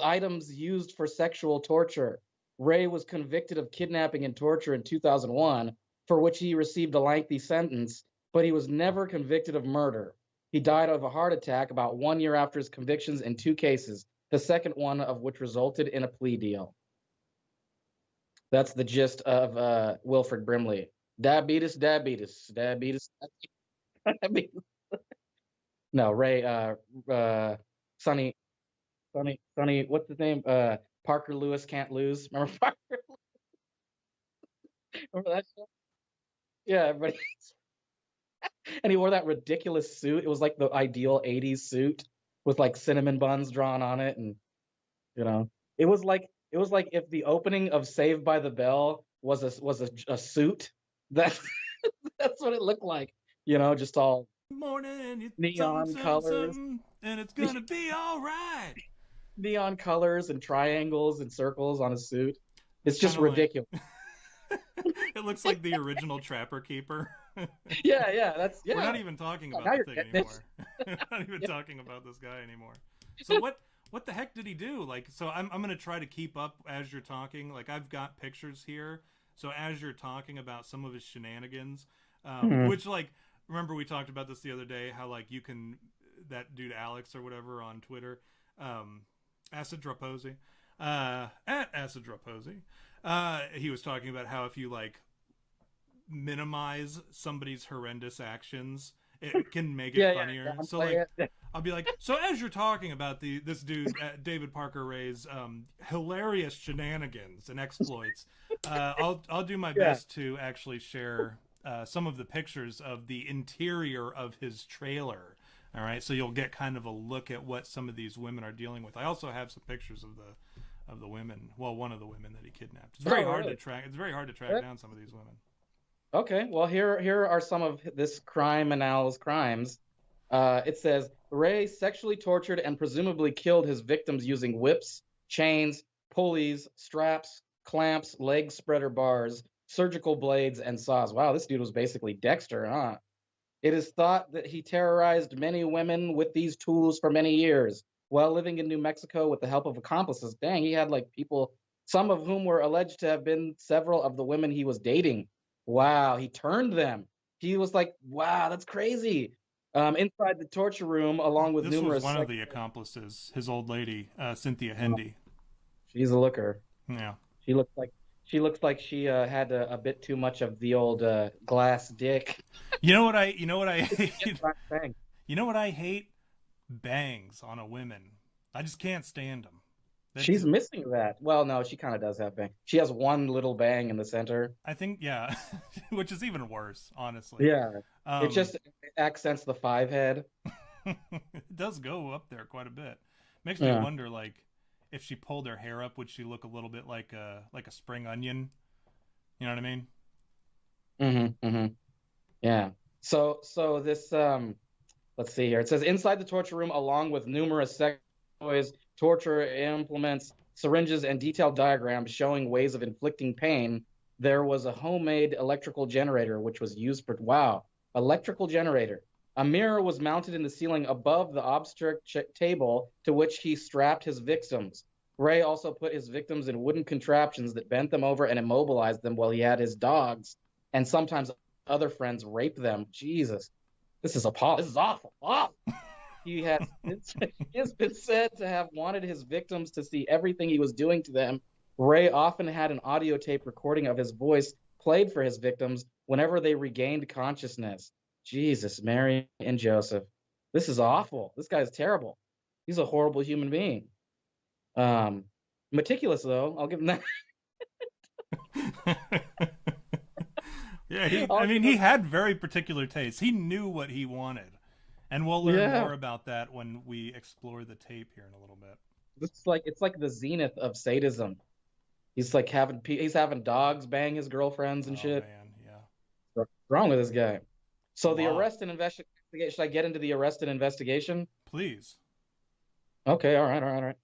items used for sexual torture. Ray was convicted of kidnapping and torture in 2001, for which he received a lengthy sentence, but he was never convicted of murder. He died of a heart attack about 1 year after his convictions in 2 cases, the second one of which resulted in a plea deal. That's the gist of Wilfred Brimley. Diabetes. No, Ray, Sonny, what's his name? Parker Lewis Can't Lose. Remember Parker? Remember that show? Yeah, everybody. And he wore that ridiculous suit. It was like the ideal 80s suit with like cinnamon buns drawn on it. And, it was like if the opening of Saved by the Bell was a suit. That's what it looked like. Just all morning, neon colors. And it's gonna be all right. Neon colors and triangles and circles on a suit. It's just ridiculous. It looks like the original Trapper Keeper. Yeah. We're not even talking about the thing anymore. We're not even talking about this guy anymore. So what the heck did he do? Like, so I'm gonna try to keep up as you're talking. Like, I've got pictures here. So as you're talking about some of his shenanigans, which, like, remember we talked about this the other day, how, like, you can, that dude Alex or whatever on Twitter, Acid Draposy, at Acid Draposy, he was talking about how if you, like, minimize somebody's horrendous actions, it can make it funnier. So, like, I'll be like, so as you're talking about this dude, David Parker Ray's hilarious shenanigans and exploits, I'll do my best to actually share some of the pictures of the interior of his trailer. All right, so you'll get kind of a look at what some of these women are dealing with. I also have some pictures of the women. Well, one of the women that he kidnapped. It's very hard to track. It's very hard to track down some of these women. Okay, well, here are some of this criminal's crimes. It says, Ray sexually tortured and presumably killed his victims using whips, chains, pulleys, straps, clamps, leg spreader bars, surgical blades, and saws. Wow, this dude was basically Dexter, huh? It is thought that he terrorized many women with these tools for many years. While living in New Mexico with the help of accomplices, dang, he had like people, some of whom were alleged to have been several of the women he was dating. Wow, he turned them. He was like, wow, that's crazy. Inside the torture room, along with numerous... This was one of the accomplices, his old lady, Cynthia Hendy. She's a looker. Yeah. She looks like she had a bit too much of the old glass dick. You know what I hate? You know what I hate? Bangs on a woman. I just can't stand them. She's missing that. Well, no, she kind of does have bang. She has one little bang in the center. I think, yeah, which is even worse, honestly. Yeah, it just accents the 5 head. It does go up there quite a bit. Makes me wonder, like, if she pulled her hair up, would she look a little bit like a spring onion? You know what I mean? Mm-hmm. Yeah. So this let's see here. It says inside the torture room, along with numerous sex toys, torture implements, syringes, and detailed diagrams showing ways of inflicting pain, there was a homemade electrical generator which was used for electrical generator. A mirror was mounted in the ceiling above the obstruct table to which he strapped his victims. Ray also put his victims in wooden contraptions that bent them over and immobilized them while he had his dogs and sometimes other friends rape them. Jesus, this is awful. He has been said to have wanted his victims to see everything he was doing to them. Ray often had an audio tape recording of his voice played for his victims whenever they regained consciousness. Jesus, Mary and Joseph. This is awful. This guy's terrible. He's a horrible human being. Meticulous, though. I'll give him that. Yeah, he had very particular tastes. He knew what he wanted. And we'll learn more about that when we explore the tape here in a little bit. It's like the zenith of sadism. He's like having dogs bang his girlfriends and shit. Man, yeah. What's wrong with this guy? So the arrest and investigation. Should I get into the arrest and investigation? Please. Okay, all right.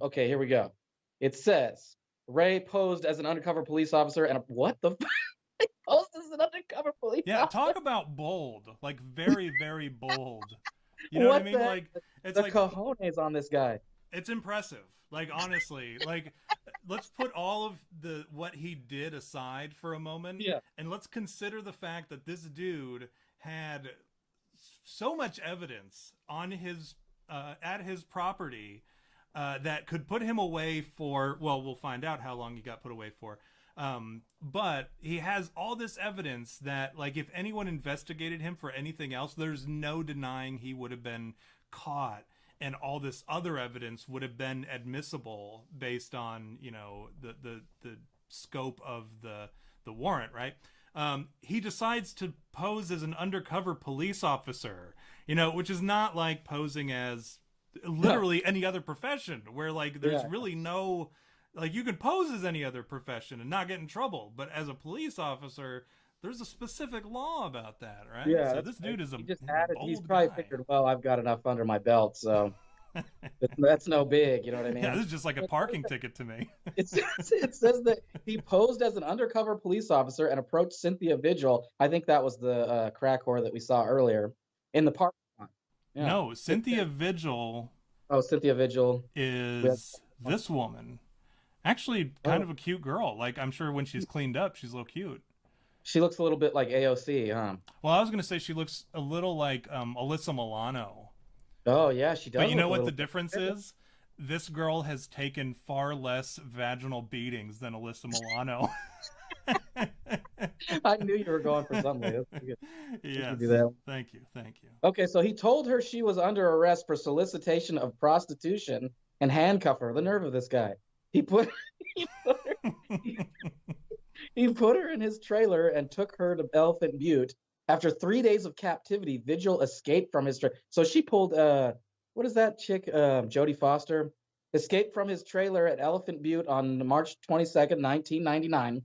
Okay, here we go. It says Ray posed as an undercover police officer, and what the fuck? Posed as an undercover police officer? Yeah, talk about bold. Like very, very bold. You know what I mean? Like it's the cojones on this guy. It's impressive. Like honestly, like let's put all of what he did aside for a moment. Yeah. And let's consider the fact that this dude had so much evidence on his at his property that could put him away for, well, we'll find out how long he got put away for. But he has all this evidence that, like, if anyone investigated him for anything else, there's no denying he would have been caught, and all this other evidence would have been admissible based on, you know, the scope of the warrant, right? He decides to pose as an undercover police officer, you know, which is not like posing as literally any other profession where, like, there's really no, like, you can pose as any other profession and not get in trouble, but as a police officer, there's a specific law about that, right? Yeah. So this dude is he's probably figured, well, I've got enough under my belt, so that's no big, you know what I mean? Yeah, this is just like a parking ticket to me. It says that he posed as an undercover police officer and approached Cynthia Vigil. I think that was the crack whore that we saw earlier in the park. Yeah. No, Cynthia Vigil. Oh, Cynthia Vigil is this woman. Actually, kind of a cute girl. Like, I'm sure when she's cleaned up, she's a little cute. She looks a little bit like AOC, huh? Well, I was going to say she looks a little like Alyssa Milano. Oh, yeah, she does. But you know what the difference is? This girl has taken far less vaginal beatings than Alyssa Milano. I knew you were going for something. Yeah. Thank you. Okay, so he told her she was under arrest for solicitation of prostitution and handcuff her. The nerve of this guy. He put her in his trailer and took her to Elephant Butte. After 3 days of captivity, Vigil escaped from his trailer. So she pulled, what is that chick, Jodie Foster? Escaped from his trailer at Elephant Butte on March 22nd, 1999.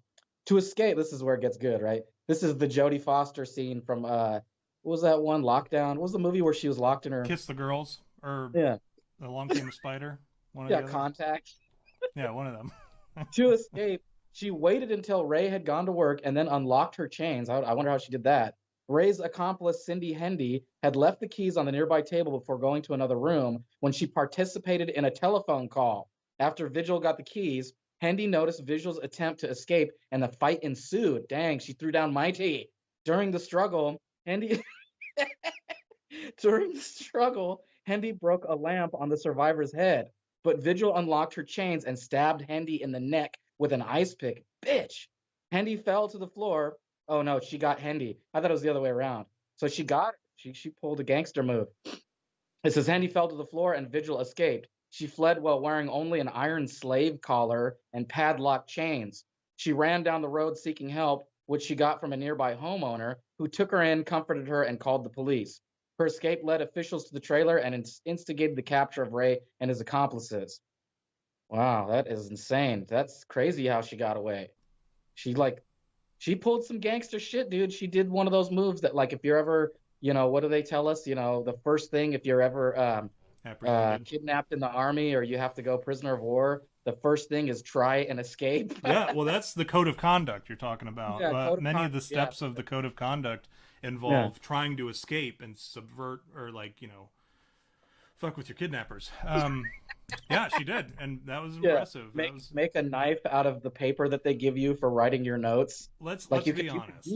To escape, this is where it gets good, right? This is the Jodie Foster scene from, what was that one, Lockdown? What was the movie where she was locked in her... Kiss the Girls? Or Along Came a Spider? Contact. Yeah, one of them. To escape, she waited until Ray had gone to work and then unlocked her chains. I wonder how she did that. Ray's accomplice, Cindy Hendy, had left the keys on the nearby table before going to another room when she participated in a telephone call. After Vigil got the keys, Hendy noticed Vigil's attempt to escape, and the fight ensued. Dang, she threw down mighty. During the struggle, Hendy broke a lamp on the survivor's head, but Vigil unlocked her chains and stabbed Hendy in the neck with an ice pick. Bitch! Hendy fell to the floor. Oh, no, she got Hendy. I thought it was the other way around. So she got her. She pulled a gangster move. It says Hendy fell to the floor and Vigil escaped. She fled while wearing only an iron slave collar and padlocked chains. She ran down the road seeking help, which she got from a nearby homeowner who took her in, comforted her, and called the police. Her escape led officials to the trailer and instigated the capture of Ray and his accomplices. Wow, that is insane. That's crazy how she got away. She pulled some gangster shit, dude. She did one of those moves that, like, if you're ever, you know, what do they tell us? You know, the first thing, if you're ever kidnapped in the army or you have to go prisoner of war, the first thing is try and escape. Yeah, well, that's the code of conduct you're talking about. Yeah, many of the steps of the code of conduct involve trying to escape and subvert or, like, you know, fuck with your kidnappers. Yeah, she did, and that was impressive. Make a knife out of the paper that they give you for writing your notes. Let's be honest,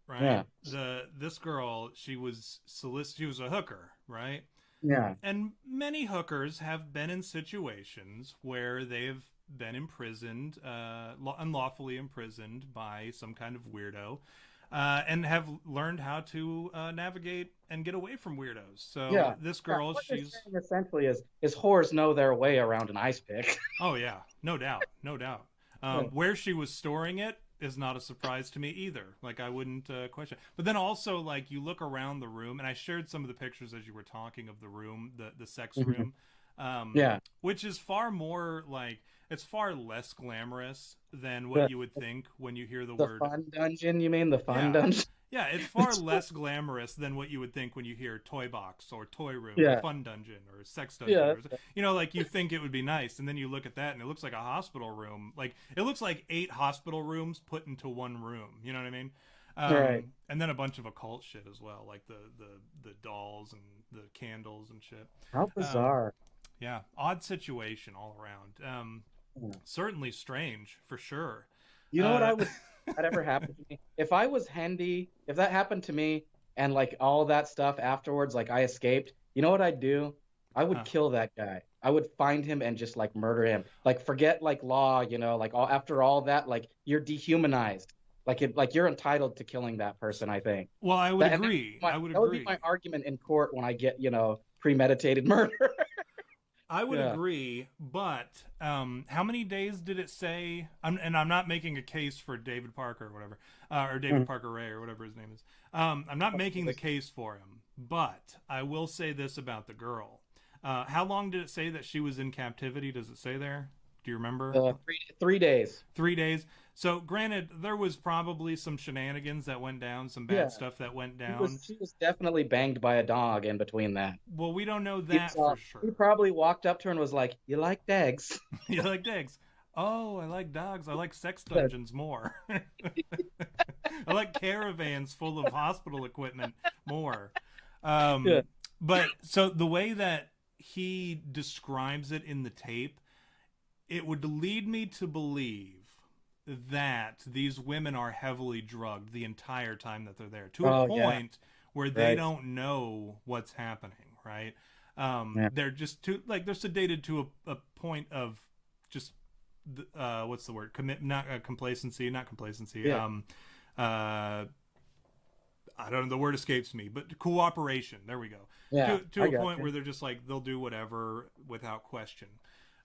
right? Yeah. This girl, she was a hooker, right? Yeah. And many hookers have been in situations where they've been imprisoned, unlawfully imprisoned by some kind of weirdo. And have learned how to navigate and get away from weirdos. So this girl, she's essentially is whores know their way around an ice pick. Oh yeah, no doubt. Where she was storing it, is not a surprise to me either. Like, I wouldn't question. But then also, like, you look around the room, and I shared some of the pictures as you were talking of the room, the sex room, which is far more like, it's far less glamorous than what you would think when you hear the word fun dungeon. You mean the fun dungeon? Yeah, it's far less glamorous than what you would think when you hear toy box or toy room or fun dungeon or sex dungeon. Or, you know, like, you think it would be nice, and then you look at that and it looks like a hospital room. Like, it looks like 8 hospital rooms put into one room. You know what I mean? Right. And then a bunch of occult shit as well, like the dolls and the candles and shit. How bizarre. Yeah, odd situation all around. Certainly strange, for sure. You know what I would... that ever happened to me? If I was handy, if that happened to me and like all that stuff afterwards, like I escaped, you know what I'd do? I would kill that guy. I would find him and just like murder him. Like, forget like law, you know, like after all that, like, you're dehumanized. Like you're entitled to killing that person, I think. Well, I would agree. That would be my argument in court when I get, you know, premeditated murder. I would agree, but how many days did it say? And I'm not making a case for David Parker or whatever, or David Parker Ray or whatever his name is. I'm not making the case for him, but I will say this about the girl. How long did it say that she was in captivity? Does it say there? Do you remember? 3 days. 3 days. So, granted, there was probably some shenanigans that went down, some bad stuff that went down. She was definitely banged by a dog in between that. Well, we don't know that for sure. He probably walked up to her and was like, "You like dogs?" You like dogs? Oh, I like dogs. I like sex dungeons more. I like caravans full of hospital equipment more. But so the way that he describes it in the tape, it would lead me to believe that these women are heavily drugged the entire time that they're there, to a point where they don't know what's happening, right? They're just too, like, they're sedated to a point of just what's the word? Complacency. I don't know, the word escapes me, but cooperation. There we go. To a point where they're just like, they'll do whatever without question.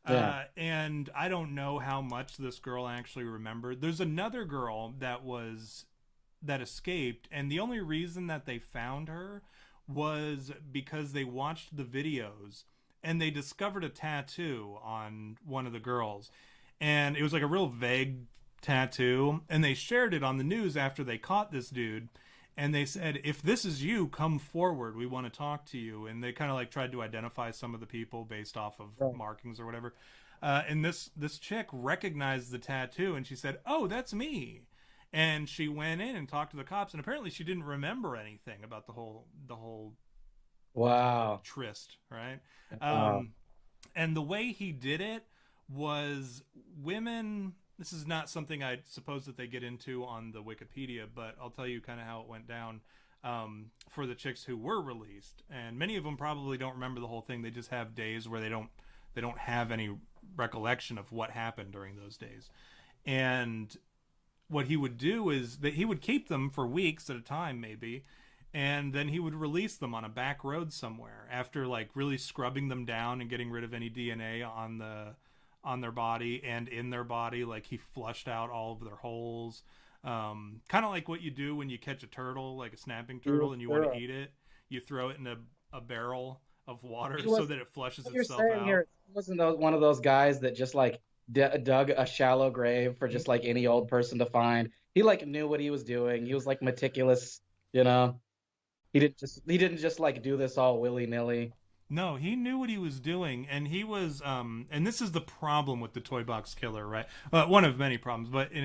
And I don't know how much this girl actually remembered. There's another girl that escaped, and the only reason that they found her was because they watched the videos and they discovered a tattoo on one of the girls, and it was like a real vague tattoo, and they shared it on the news after they caught this dude. And they said, if this is you, come forward. We want to talk to you. And they kind of like tried to identify some of the people based off of markings or whatever. And this chick recognized the tattoo, and she said, "Oh, that's me." And she went in and talked to the cops, and apparently she didn't remember anything about the whole tryst, right? And the way he did it was, women... This is not something I suppose that they get into on the Wikipedia, but I'll tell you kind of how it went down for the chicks who were released. And many of them probably don't remember the whole thing. They just have days where they don't have any recollection of what happened during those days. And what he would do is that he would keep them for weeks at a time, maybe, and then he would release them on a back road somewhere after like really scrubbing them down and getting rid of any DNA on their body and in their body. Like, he flushed out all of their holes, kind of like what you do when you catch a turtle, like a snapping turtle, and you want to eat it. You throw it in a barrel of water so that it flushes itself out. Here, wasn't one of those guys that just like dug a shallow grave for just like any old person to find? He like knew what he was doing. He was like meticulous, you know. He didn't just like do this all willy-nilly. No, he knew what he was doing, and he was, and this is the problem with the Toy Box Killer, right? One of many problems, but in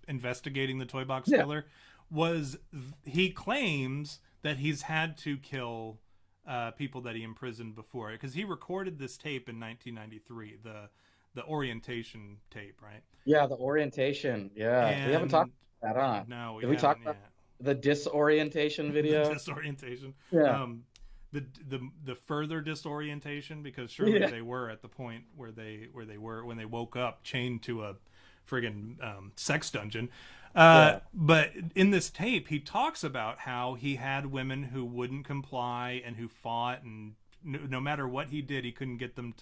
investigating the Toy Box Killer, was he claims that he's had to kill people that he imprisoned before, because he recorded this tape in 1993, the orientation tape, right? Yeah, the orientation. Yeah, and we haven't talked about that, huh? No, we talked about the disorientation video? The disorientation. Yeah. The further disorientation, because surely they were at the point where they were when they woke up chained to a friggin' sex dungeon. But in this tape, he talks about how he had women who wouldn't comply and who fought, and no matter what he did, he couldn't get them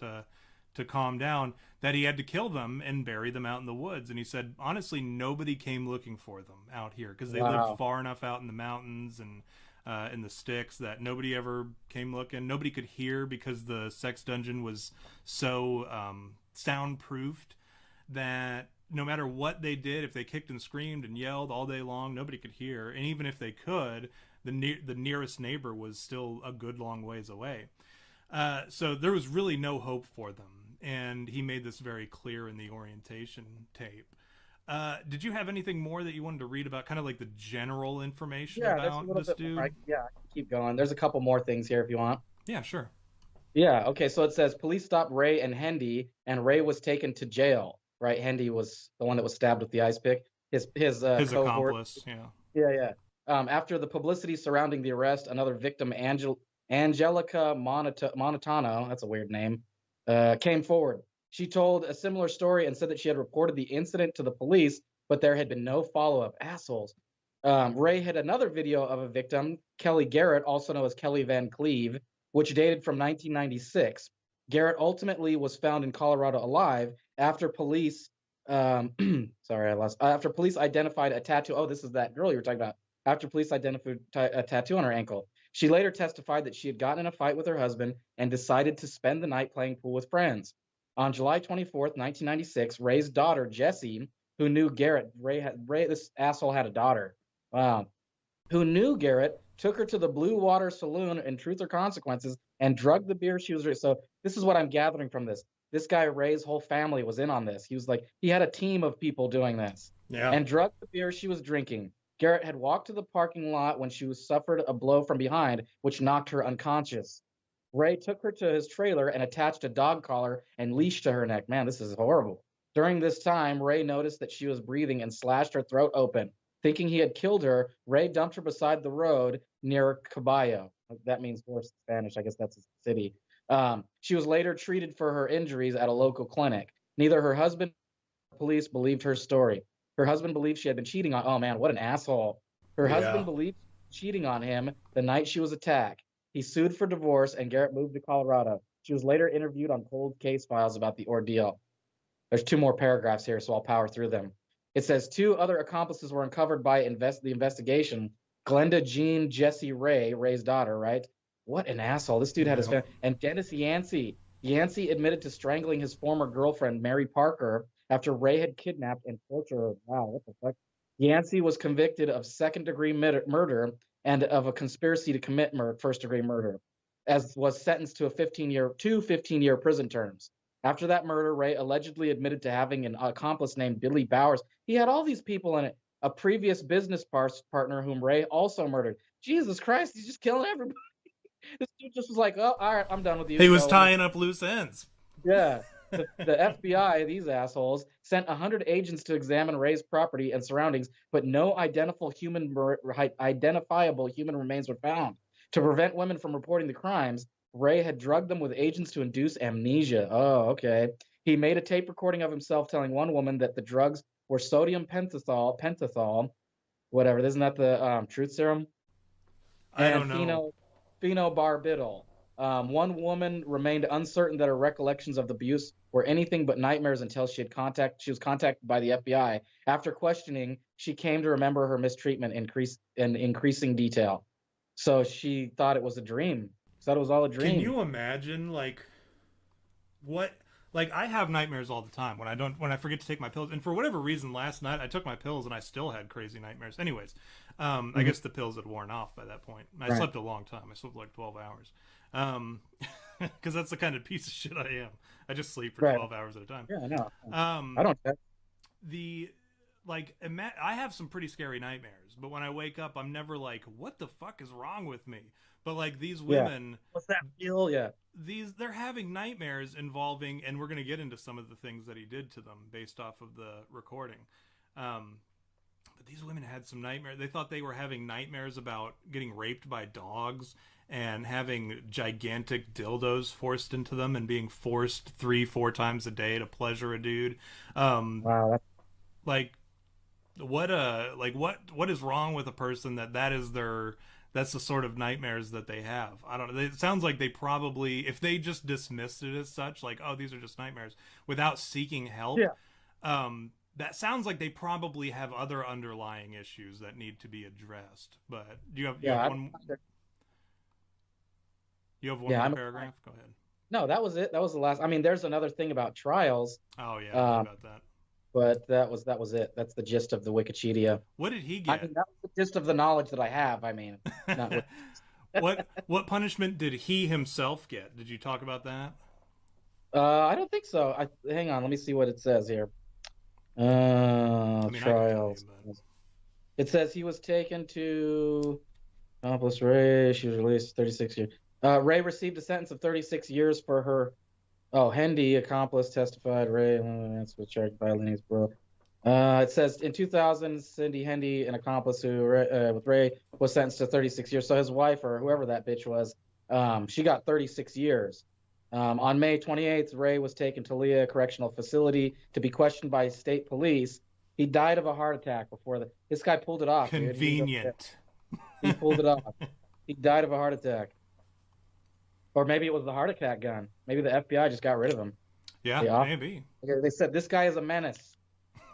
to calm down, that he had to kill them and bury them out in the woods. And he said, honestly, nobody came looking for them out here because they lived far enough out in the mountains and in the sticks that nobody ever came looking. Nobody could hear because the sex dungeon was so soundproofed that no matter what they did, if they kicked and screamed and yelled all day long, nobody could hear. And even if they could, the nearest neighbor was still a good long ways away. So there was really no hope for them. And he made this very clear in the orientation tape. Did you have anything more that you wanted to read about, kind of like the general information about this dude? I can keep going. There's a couple more things here if you want. Yeah, sure. Yeah, okay, so it says police stopped Ray and Hendy, and Ray was taken to jail. Right, Hendy was the one that was stabbed with the ice pick. His accomplice, yeah. After the publicity surrounding the arrest, another victim, Angelica Monotano, that's a weird name, came forward. She told a similar story and said that she had reported the incident to the police, but there had been no follow-up. Assholes. Ray had another video of a victim, Kelly Garrett, also known as Kelly Van Cleve, which dated from 1996. Garrett ultimately was found in Colorado alive after police after police identified a tattoo. Oh, this is that girl you were talking about. After police identified a tattoo on her ankle. She later testified that she had gotten in a fight with her husband and decided to spend the night playing pool with friends. On July 24th, 1996, Ray's daughter, Jessie, who knew Garrett, this asshole had a daughter, who knew Garrett, took her to the Blue Water Saloon in Truth or Consequences and drugged the beer she was drinking. So this is what I'm gathering from this. This guy, Ray's whole family was in on this. He was like, he had a team of people doing this. Yeah. And drugged the beer she was drinking. Garrett had walked to the parking lot when she suffered a blow from behind, which knocked her unconscious. Ray took her to his trailer and attached a dog collar and leash to her neck. Man, this is horrible. During this time, Ray noticed that she was breathing and slashed her throat open. Thinking he had killed her, Ray dumped her beside the road near Caballo. That means horse in Spanish. I guess that's a city. She was later treated for her injuries at a local clinic. Neither her husband or police believed her story. Her husband believed she had been cheating on. Oh man, what an asshole! Her husband believed cheating on him the night she was attacked. He sued for divorce, and Garrett moved to Colorado. She was later interviewed on cold case files about the ordeal. There's 2 more paragraphs here, so I'll power through them. It says 2 other accomplices were uncovered by the investigation. Glenda Jean Jessie Ray, Ray's daughter, right? What an asshole. This dude had his family. And Dennis Yancey. Yancey admitted to strangling his former girlfriend, Mary Parker, after Ray had kidnapped and tortured her. Wow, what the fuck? Yancey was convicted of second-degree murder and of a conspiracy to commit first-degree murder, as was sentenced to 15-year prison terms. After that murder, Ray allegedly admitted to having an accomplice named Billy Bowers. He had all these people in it. A previous business partner whom Ray also murdered. Jesus Christ, he's just killing everybody. This dude just was like, oh, all right, I'm done with you. He was tying up loose ends. Yeah. The FBI, these assholes, sent 100 agents to examine Ray's property and surroundings, but no identifiable human remains were found. To prevent women from reporting the crimes, Ray had drugged them with agents to induce amnesia. Oh, okay. He made a tape recording of himself telling one woman that the drugs were sodium pentothal, whatever. Isn't that the truth serum? I don't know. Phenobarbital. One woman remained uncertain that her recollections of the abuse were anything but nightmares until she was contacted by the FBI. After questioning, she came to remember her mistreatment in increasing detail. So she thought it was a dream. She thought it was all a dream. Can you imagine, what? I have nightmares all the time when I forget to take my pills. And for whatever reason, last night I took my pills and I still had crazy nightmares. Anyways, I guess the pills had worn off by that point. I slept a long time. I slept like 12 hours. Because that's the kind of piece of shit I am. I just sleep for 12 hours at a time. Yeah, I know. I don't. I have some pretty scary nightmares, but when I wake up, I'm never like, what the fuck is wrong with me? But these women, what's that feel? Yeah, they're having nightmares involving, and we're going to get into some of the things that he did to them based off of the recording. But these women had some nightmares. They thought they were having nightmares about getting raped by dogs and having gigantic dildos forced into them and being forced 3-4 times a day to pleasure a dude. Wow. What is wrong with a person that is their that's the sort of nightmares that they have. I don't know. It sounds like they probably, if they just dismissed it as such, like, oh, these are just nightmares, without seeking help, that sounds like they probably have other underlying issues that need to be addressed. But do you have, you have one? You have one more paragraph? Go ahead. No, that was it. That was the last. I mean, there's another thing about trials. Oh yeah, I heard about that. But that was it. That's the gist of the Wikipedia. What did he get? I mean, that's the gist of the knowledge that I have. I mean, not what punishment did he himself get? Did you talk about that? I don't think so. Hang on, let me see what it says here. Trials. It says he was taken to accomplice Ray. She was released 36 years. Ray received a sentence of 36 years for her. Oh, Hendy, accomplice, testified. Ray, that's what charged by Lenny's bro. It says in 2000, Cindy Hendy, an accomplice who with Ray, was sentenced to 36 years. So his wife, or whoever that bitch was, she got 36 years. On May 28th, Ray was taken to Leah Correctional Facility to be questioned by state police. He died of a heart attack before this guy pulled it off. Convenient. He pulled it off. He died of a heart attack. Or maybe it was the heart attack gun. Maybe the FBI just got rid of him. Yeah, maybe. They said, this guy is a menace.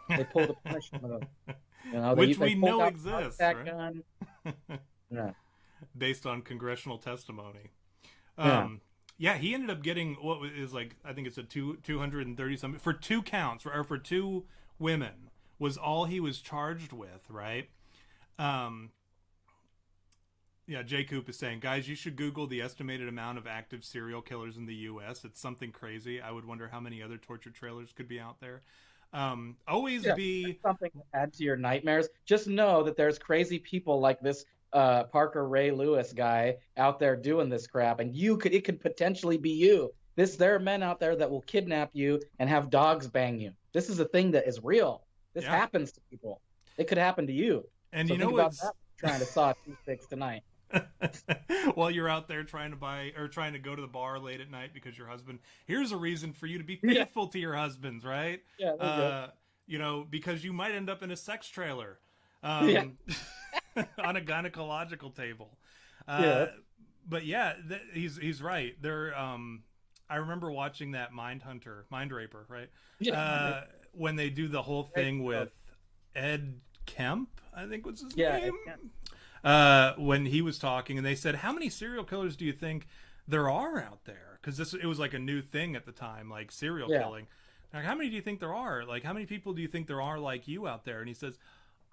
They pulled the punishment of him. Which we know exists, right? Gun. Yeah. Based on congressional testimony. Yeah, he ended up getting what is like, I think it's a 230 something for 2 counts, or for 2 women was all he was charged with, right? Yeah, Jay Coop is saying, guys, you should Google the estimated amount of active serial killers in the U.S. It's something crazy. I would wonder how many other torture trailers could be out there. Be something to add to your nightmares. Just know that there's crazy people like this Parker Ray Lewis guy out there doing this crap, and it could potentially be you. There are men out there that will kidnap you and have dogs bang you. This is a thing that is real. This happens to people. It could happen to you. And so you know what's trying to saw toothpicks tonight. While you're out there trying to go to the bar late at night because your husband, here's a reason for you to be faithful to your husbands, right? Because you might end up in a sex trailer on a gynecological table. But he's right there. I remember watching that Mind Raper, right? When they do the whole thing with Ed Kemp, I think was his name. When he was talking, and they said, how many serial killers do you think there are out there? Because it was like a new thing at the time, like serial killing. Like, how many do you think there are? Like, how many people do you think there are like you out there? And he says,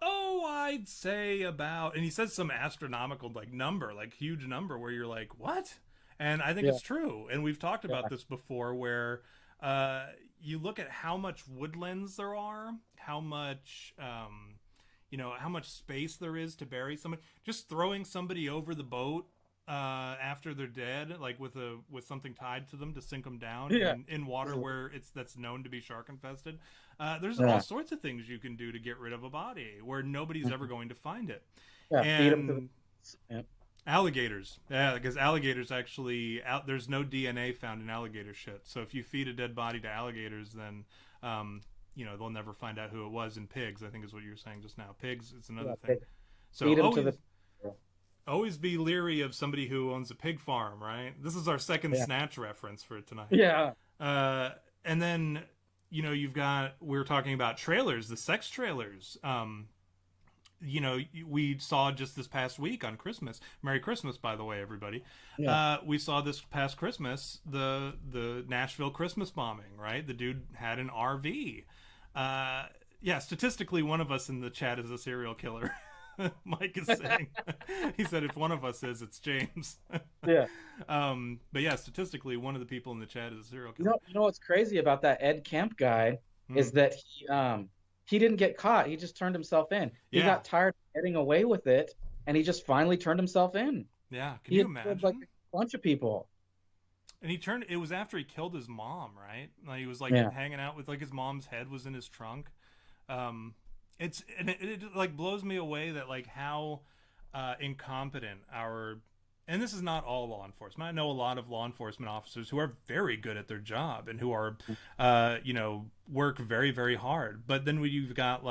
oh, I'd say about, and he says some astronomical number, huge number, where you're like, what? And I think it's true. And we've talked about this before, where you look at how much woodlands there are, how much how much space there is to bury somebody. Just throwing somebody over the boat after they're dead, like with something tied to them to sink them down in water where that's known to be shark infested. There's all sorts of things you can do to get rid of a body where nobody's ever going to find it. And alligators, because alligators actually there's no DNA found in alligator shit. So if you feed a dead body to alligators, then they'll never find out who it was. In pigs, I think is what you were saying just now. Pigs, it's another thing. So always be leery of somebody who owns a pig farm, right? This is our second Snatch reference for tonight. Yeah. And then, we're talking about trailers, the sex trailers. We saw just this past week on Christmas. Merry Christmas, by the way, everybody. Yeah. We saw this past Christmas the Nashville Christmas bombing, right? The dude had an RV. Statistically, one of us in the chat is a serial killer. Mike is saying. He said if one of us is, it's James. Yeah. But statistically, one of the people in the chat is a serial killer. You know what's crazy about that Ed Kemp guy is that he didn't get caught. He just turned himself in. He got tired of getting away with it, and he just finally turned himself in. Yeah, can you imagine? Like a bunch of people. And it was after he killed his mom, right? Like he was hanging out with his mom's head was in his trunk. It blows me away that how incompetent and this is not all law enforcement. I know a lot of law enforcement officers who are very good at their job and who are, work very, very hard. But then when you've got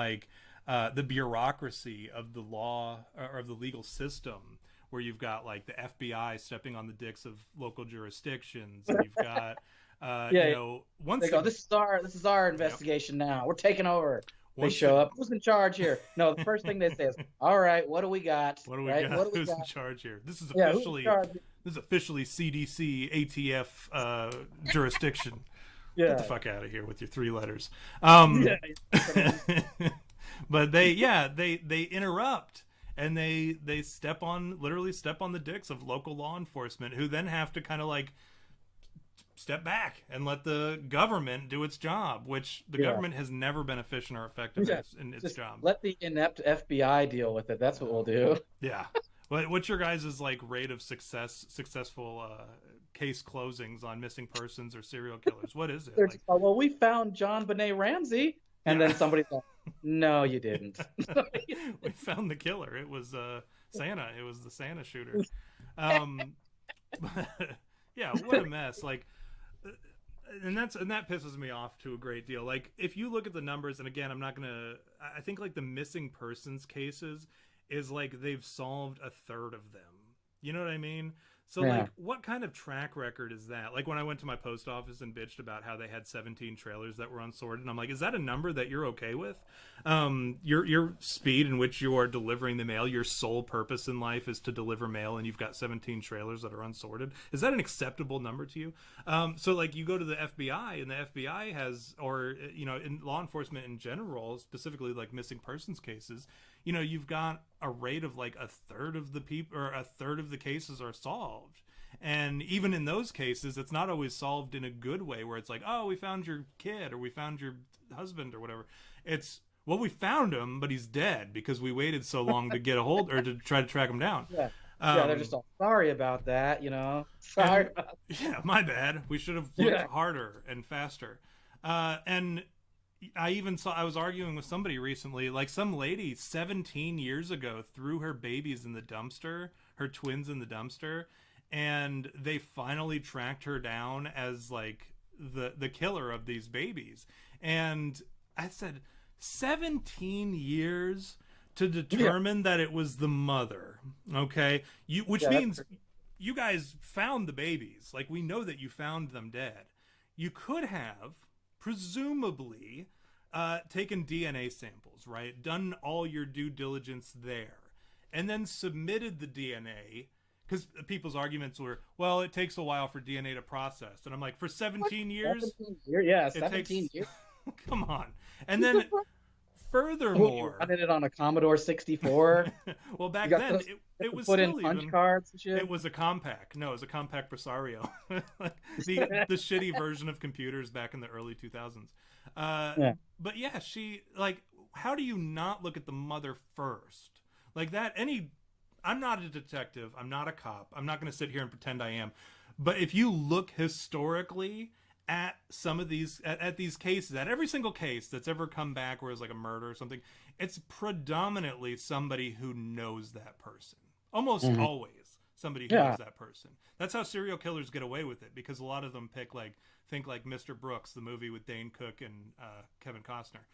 the bureaucracy of the law or of the legal system, where you've got like the FBI stepping on the dicks of local jurisdictions, and you've got once they go, this is our investigation now. We're taking over. They show up. Who's in charge here? No, the first thing they say is, "All right, what do we got? What do we got? Who's in charge here? This is officially CDC ATF jurisdiction." Yeah. Get the fuck out of here with your 3 letters. But they interrupt, and they literally step on the dicks of local law enforcement, who then have to kind of like step back and let the government do its job, which the government has never been efficient or effective in its job. Let the inept FBI deal with it. That's what we'll do. Yeah. What's your guys' like rate of successful case closings on missing persons or serial killers? What is it? Just, well, we found John Benet Ramsey, and then somebody thought, no, you didn't. We found the killer. It was Santa. It was the Santa shooter. Yeah, what a mess. Like, and that pisses me off to a great deal. Like, if you look at the numbers, and again, I think like the missing persons cases is like they've solved a third of them. You know what I mean? So like, what kind of track record is that? Like when I went to my post office and bitched about how they had 17 trailers that were unsorted, and I'm like, is that a number that you're okay with? Your speed in which you are delivering the mail, your sole purpose in life is to deliver mail, and you've got 17 trailers that are unsorted. Is that an acceptable number to you? So like you go to the FBI, and the FBI has, or in law enforcement in general, specifically like missing persons cases, you've got a rate of like a third of the people, or a third of the cases are solved. And even in those cases, it's not always solved in a good way, where it's like, oh, we found your kid, or we found your husband, or whatever. It's, well, we found him, but he's dead because we waited so long to get a hold, or to try to track him down. They're just all sorry about that, Sorry. Yeah, my bad. We should have looked harder and faster. And I was arguing with somebody recently, like some lady 17 years ago threw her babies in the dumpster, her twins in the dumpster, and they finally tracked her down as like the killer of these babies. And I said, 17 years to determine that it was the mother. Okay. Which means you guys found the babies. Like, we know that you found them dead. You could have presumably taken DNA samples, right? Done all your due diligence there, and then submitted the DNA, because people's arguments were, well, it takes a while for DNA to process. And I'm like, for 17 years? 17 years. Come on. And then furthermore, running it on a Commodore 64. Well, back then it was put still in punch cards and shit. It was a compact. No, it was a compact Presario. the shitty version of computers back in the early 2000s. But yeah, she, like, how do you not look at the mother first? Like that, I'm not a detective. I'm not a cop. I'm not going to sit here and pretend I am. But if you look historically at some of these, at these cases, at every single case that's ever come back where it's like a murder or something, it's predominantly somebody who knows that person. Almost always somebody who knows that person. That's how serial killers get away with it, because a lot of them think like Mr. Brooks, the movie with Dane Cook and Kevin Costner.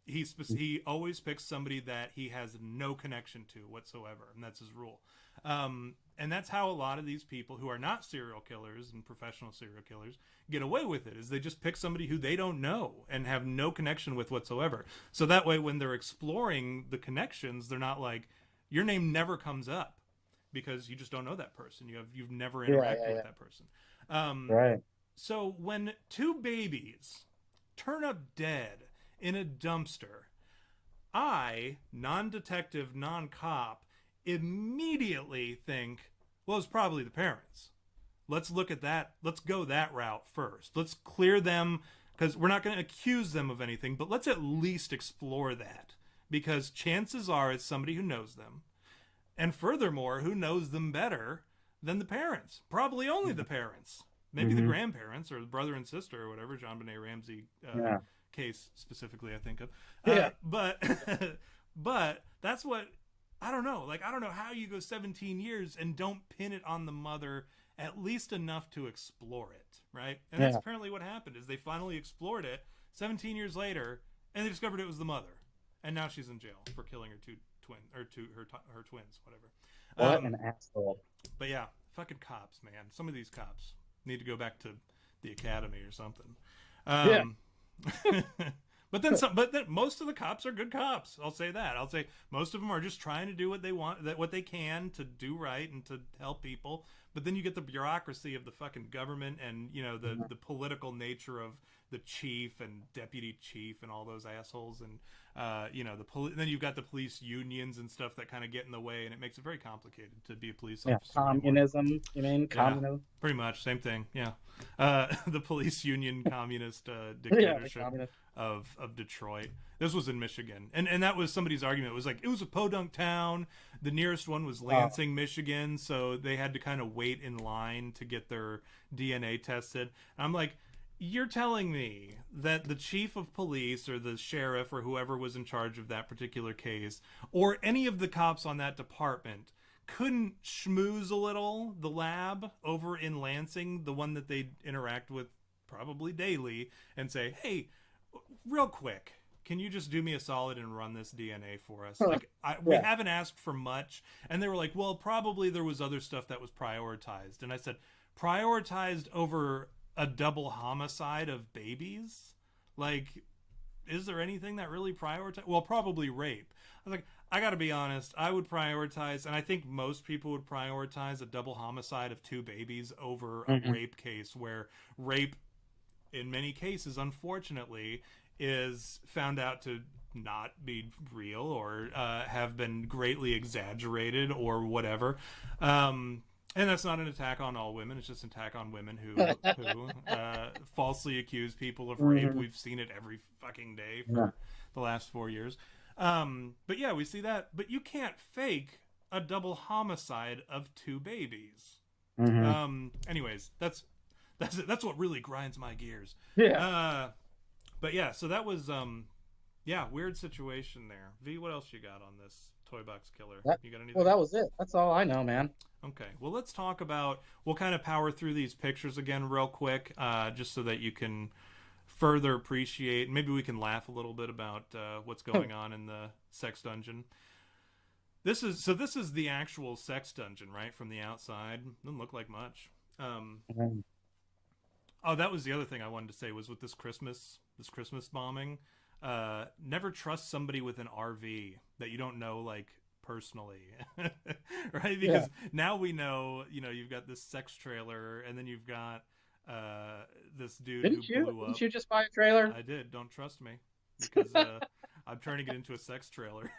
He always picks somebody that he has no connection to whatsoever, and that's his rule. And that's how a lot of these people who are not serial killers and professional serial killers get away with it, is they just pick somebody who they don't know and have no connection with whatsoever. So that way, when they're exploring the connections, they're not like, your name never comes up because you just don't know that person. You've never interacted with that person. Right. So when 2 babies turn up dead in a dumpster, I, non-detective, non-cop, immediately think, well, it's probably the parents. Let's look at that. Let's go that route first. Let's clear them, because we're not going to accuse them of anything, but let's at least explore that, because chances are it's somebody who knows them. And furthermore, who knows them better than the parents? Probably only the parents. Maybe the grandparents or the brother and sister or whatever, John Benet Ramsey case specifically I think of. But that's what, I don't know. Like, I don't know how you go 17 years and don't pin it on the mother at least enough to explore it, right? And that's apparently what happened, is they finally explored it 17 years later, and they discovered it was the mother. and now she's in jail for killing her her twins, whatever. What an asshole. But yeah, fucking cops, man. Some of these cops need to go back to the academy or something. Yeah. But then most of the cops are good cops. I'll say that. I'll say most of them are just trying to do what they want, what they can to do right and to help people. But then you get the bureaucracy of the fucking government and, you know, the political nature of the chief and deputy chief and all those assholes. And, you know, then you've got the police unions and stuff that kind of get in the way, and it makes it very complicated to be a police officer. Communism, anymore. You mean? Communism? Yeah, pretty much. Same thing. Yeah. The police union communist dictatorship of Detroit. This was in Michigan. And that was somebody's argument. It was like, it was a podunk town. The nearest one was Lansing, Michigan. So they had to kind of wait in line to get their DNA tested. And I'm like, you're telling me that the chief of police or the sheriff or whoever was in charge of that particular case or any of the cops on that department couldn't schmooze a little the lab over in Lansing, the one that they interact with probably daily, and say, hey, real quick, can you just do me a solid and run this DNA for us? Like, we haven't asked for much. And they were like, well, probably there was other stuff that was prioritized. And I said, prioritized over a double homicide of babies? Like, is there anything that really prioritized? Well, probably rape. I was like, I gotta be honest, I would prioritize, and I think most people would prioritize a double homicide of 2 babies over a rape case, where rape, in many cases, unfortunately, is found out to not be real or have been greatly exaggerated or whatever. And that's not an attack on all women. It's just an attack on women who falsely accuse people of rape. We've seen it every fucking day for the last 4 years. But yeah, we see that. But you can't fake a double homicide of 2 babies. Anyways, that's what really grinds my gears. Yeah. But yeah, so that was weird situation there. V, what else you got on this toy box killer? You got anything? Well, that was it. That's all I know, man. Okay. Well, let's talk about. We'll kind of power through these pictures again real quick, just so that you can further appreciate. Maybe we can laugh a little bit about what's going on in the sex dungeon. This is the actual sex dungeon, right? From the outside, doesn't look like much. Oh, that was the other thing I wanted to say was with this Christmas bombing. Never trust somebody with an RV that you don't know, like, personally, right? Because now we know, you know, you've got this sex trailer, and then you've got this dude who blew up. Didn't you just buy a trailer? I did. Don't trust me, because I'm turning it into a sex trailer.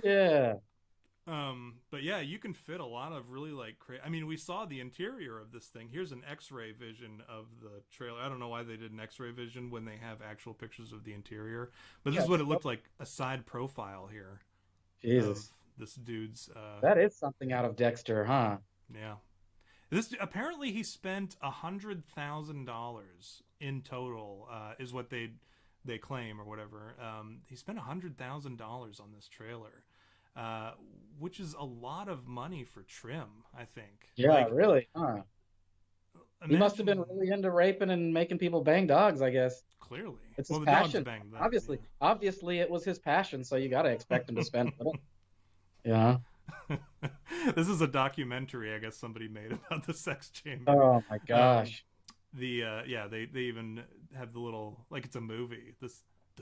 Yeah. But yeah, you can fit a lot of really like I mean, we saw the interior of this thing. Here's an X-ray vision of the trailer. I don't know why they did an X-ray vision when they have actual pictures of the interior, but this is what it looked like, a side profile here. Jesus. Of this dude's that is something out of Dexter, huh? Yeah. This apparently he spent $100,000 in total, is what they claim or whatever. He spent $100,000 on this trailer. Which is a lot of money for trim, I think. Yeah, like, really? Huh. He must have been really into raping and making people bang dogs, I guess. Clearly. It's his passion. Them, obviously it was his passion, so you got to expect him to spend it. Yeah. This is a documentary, I guess somebody made about the sex chamber. Oh my gosh. They even have the little, like, it's a movie. The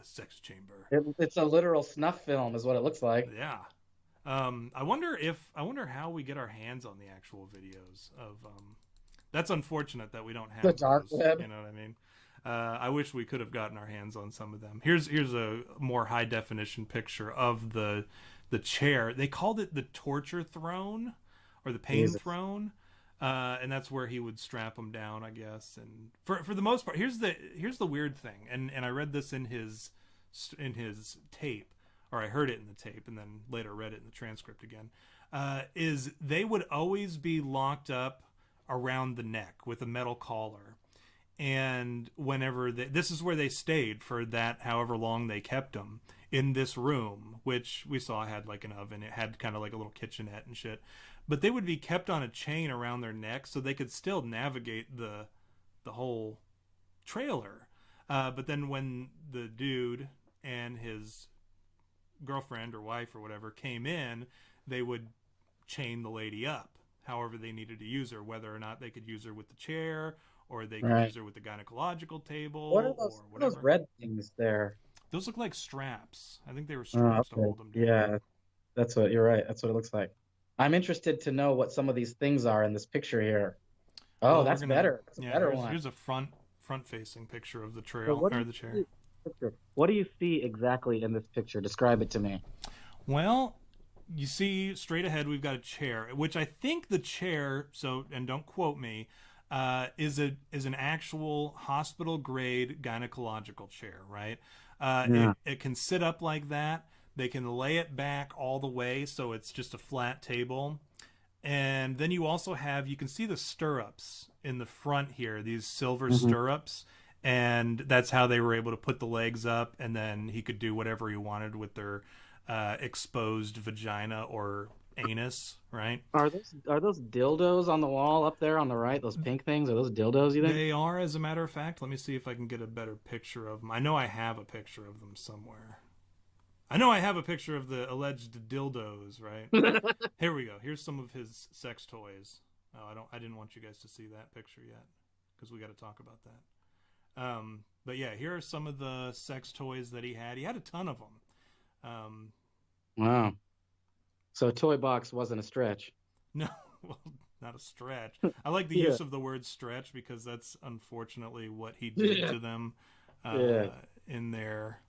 sex chamber. It's a literal snuff film is what it looks like. Yeah. I wonder how we get our hands on the actual videos of that's unfortunate that we don't have the dark web. You know what I mean? I wish we could have gotten our hands on some of them. Here's a more high definition picture of the chair. They called it the torture throne or the pain throne. And that's where he would strap him down, I guess. And for the most part, here's the weird thing. And I read this in his tape, or I heard it in the tape and then later read it in the transcript again, is they would always be locked up around the neck with a metal collar. And whenever this is where they stayed for that, however long they kept them in this room, which we saw had like an oven. It had kind of like a little kitchenette and shit. But they would be kept on a chain around their neck so they could still navigate the whole trailer. But then when the dude and when his girlfriend or wife or whatever came in, they would chain the lady up however they needed to use her, whether or not they could use her with the chair or they could use her with the gynecological table what are those, or whatever. those red things there? Those look like straps. I think they were straps to hold them down. Yeah, that's what, you're right. That's what it looks like. I'm interested to know what some of these things are in this picture here. Oh, well, that's better. That's a better one. Here's a front-facing picture of the trail or the chair. What do you see exactly in this picture? Describe it to me. Well, you see straight ahead we've got a chair, which I think the chair, and don't quote me, is an actual hospital-grade gynecological chair, right? It can sit up like that. They can lay it back all the way, so it's just a flat table. And then you also have, you can see the stirrups in the front here, these silver stirrups. And that's how they were able to put the legs up, and then he could do whatever he wanted with their exposed vagina or anus, right? Are those dildos on the wall up there on the right? Those pink things? Are those dildos, you think? They are, as a matter of fact. Let me see if I can get a better picture of them. I know I have a picture of them somewhere. I know I have a picture of the alleged dildos, right? Here we go. Here's some of his sex toys. Oh, I didn't want you guys to see that picture yet, because we got to talk about that. But yeah, here are some of the sex toys that he had. He had a ton of them. Wow. So toy box wasn't a stretch. No, well, not a stretch. I like the use of the word stretch because that's unfortunately what he did to them in there.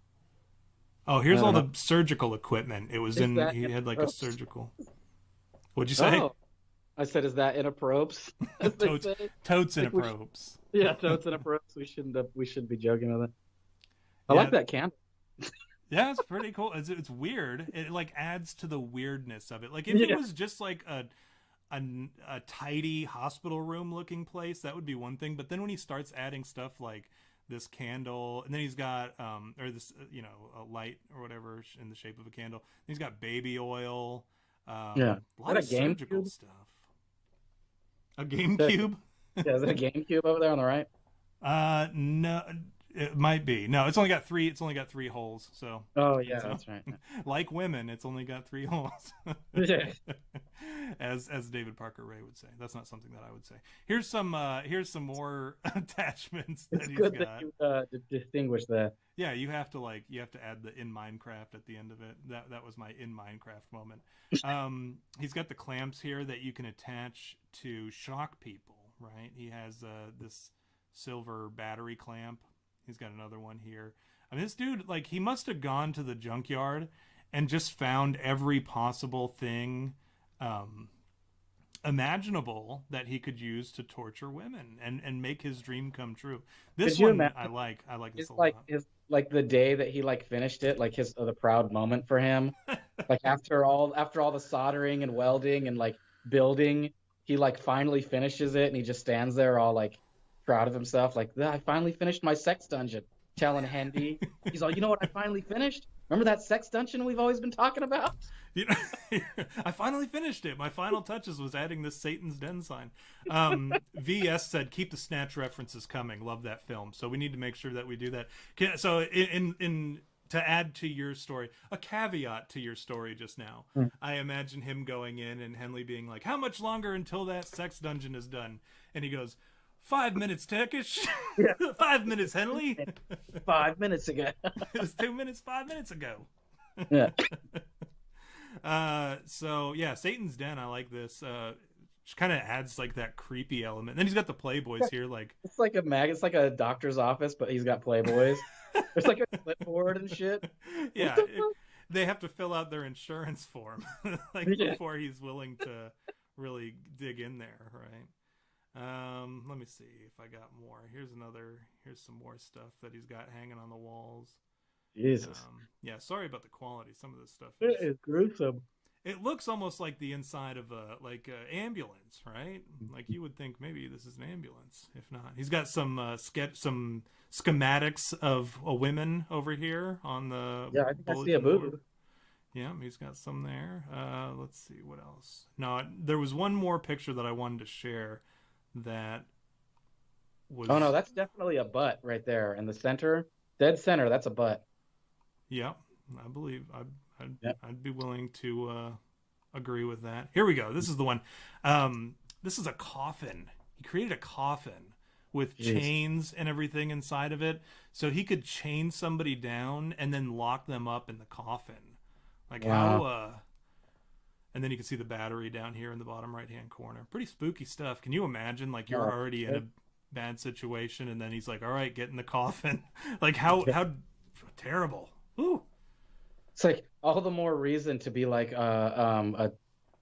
Oh, here's all the surgical equipment. It was he had like a surgical. What'd you say? Oh. I said, is that inappropriate? Totes inappropriate. Yeah, totes inappropriate. We shouldn't be joking with it. I like that candle. Yeah, it's pretty cool. It's weird. It like adds to the weirdness of it. Like if it was just like a tidy hospital room looking place, that would be one thing. But then when he starts adding stuff like this candle, and then he's got or this a light or whatever in the shape of a candle. And he's got baby oil. A lot of surgical stuff. A GameCube? Yeah, is it a GameCube over there on the right? No, it might be. No, it's only got three holes. So. Oh yeah, that's right. Like women, it's only got 3 holes. As David Parker Ray would say. That's not something that I would say. Here's some more attachments that he's got. It's good that you distinguish that. Yeah, you have to add the in Minecraft at the end of it. That was my in Minecraft moment. He's got the clamps here that you can attach to shock people, right? He has this silver battery clamp. He's got another one here. I mean, this dude, like, he must have gone to the junkyard and just found every possible thing imaginable that he could use to torture women and make his dream come true. This one I like this a lot. Like the day that he finished it, like the proud moment for him. Like after all the soldering and welding and building, he finally finishes it and he just stands there all proud of himself, I finally finished my sex dungeon, telling Hendy. He's all, you know what I finally finished? Remember that sex dungeon we've always been talking about? I finally finished it. My final touches was adding this Satan's Den sign. VS said, keep the Snatch references coming. Love that film. So we need to make sure that we do that. So in to add to your story, a caveat to your story just now, I imagine him going in and Henley being like, how much longer until that sex dungeon is done? And he goes, 5 minutes, Turkish. 5 minutes, Henley. 5 minutes ago. It was 2 minutes, 5 minutes ago. Yeah. So yeah, Satan's Den. I like this. Just kind of adds that creepy element. Then he's got the Playboys here. It's like it's like a doctor's office, but he's got Playboys. There's a clipboard and shit. Yeah. They have to fill out their insurance form before he's willing to really dig in there, right? Let me see if I got more. Here's some more stuff that he's got hanging on the walls. Jesus. Yeah, sorry about the quality. Some of this stuff is gruesome. It looks almost like the inside of a ambulance, right? Like you would think maybe this is an ambulance. If not, he's got some schematics of a women over here on the. Yeah, I think I see a boob. Yeah, he's got some there. Let's see what else. No, there was one more picture that I wanted to share. That was... Oh no, that's definitely a butt right there in the center, dead center. That's a butt. Yeah, I believe Yep. I'd be willing to agree with that. Here we go. This is the one. This is a coffin. He created a coffin with Jeez. chains and everything inside of it, so he could chain somebody down and then lock them up in the coffin. Like Wow. how. And then you can see the battery down here in the bottom right hand corner. Pretty spooky stuff. Can you imagine? Like you're already in a bad situation, and then he's like, "All right, get in the coffin." Like how terrible. Ooh. It's like all the more reason to be like a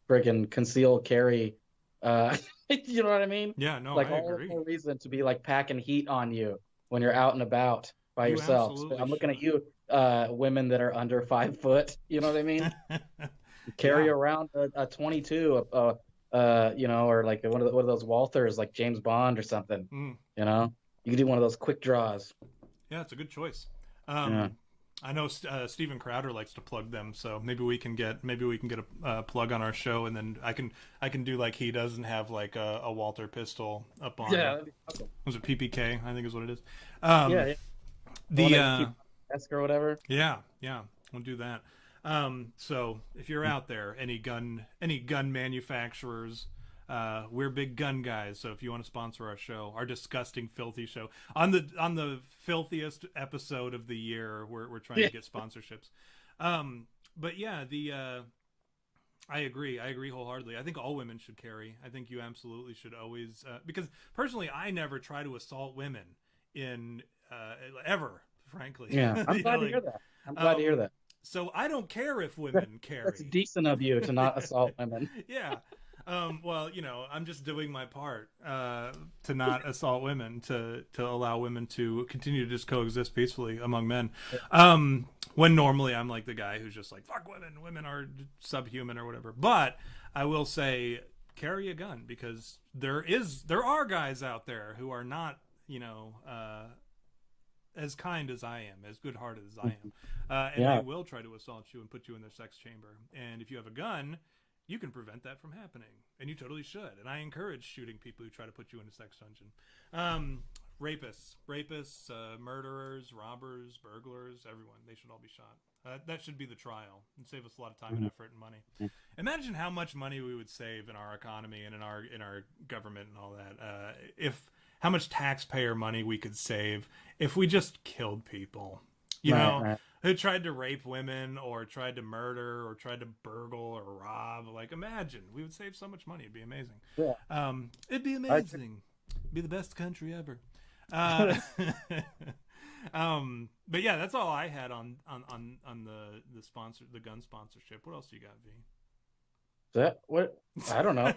friggin' concealed carry. You know what I mean? Yeah, no, Like I all agree. the more reason to be like packing heat on you when you're out and about by You yourself. So absolutely I'm looking at should. you, women that are under 5 foot. You know what I mean? Carry Yeah. around a 22, you know, or like one of those Walthers, like James Bond or something. Mm. You know, you can do one of those quick draws. Yeah, it's a good choice. Yeah. I know Steven Crowder likes to plug them, so maybe we can get a plug on our show, and then I can do like he does and have like a Walter pistol up on. Yeah, that'd be awesome. Was it PPK? I think is what it is. Yeah, yeah. The desk or whatever. yeah, we'll do that. So if you're out there, any gun manufacturers, we're big gun guys. So if you want to sponsor our show, our disgusting, filthy show on the filthiest episode of the year, we're trying to get sponsorships. But yeah, I agree wholeheartedly. I think all women should carry. I think you absolutely should always, because personally, I never try to assault women in ever, frankly. Yeah, I'm glad to hear that. I'm glad to hear that. So I don't care if women carry. That's decent of you to not assault women. Yeah. Well, you know, I'm just doing my part to not assault women, to allow women to continue to just coexist peacefully among men. When normally I'm like the guy who's just like, fuck women. Women are subhuman or whatever. But I will say, carry a gun, because there are guys out there who are not, you know, as kind as I am, as good-hearted as I am, and they will try to assault you and put you in their sex chamber. And if you have a gun, you can prevent that from happening, and you totally should. And I encourage shooting people who try to put you in a sex dungeon. Rapists, murderers, robbers, burglars, everyone, they should all be shot. That should be the trial and save us a lot of time and effort and money. Imagine how much money we would save in our economy and in our government and all that, if how much taxpayer money we could save if we just killed people, you know, who tried to rape women or tried to murder or tried to burgle or rob. Like, imagine, we would save so much money. It'd be amazing. Yeah. It'd be amazing. It'd be the best country ever. But yeah, that's all I had on the gun sponsorship. What else do you got, V? That what? I don't know.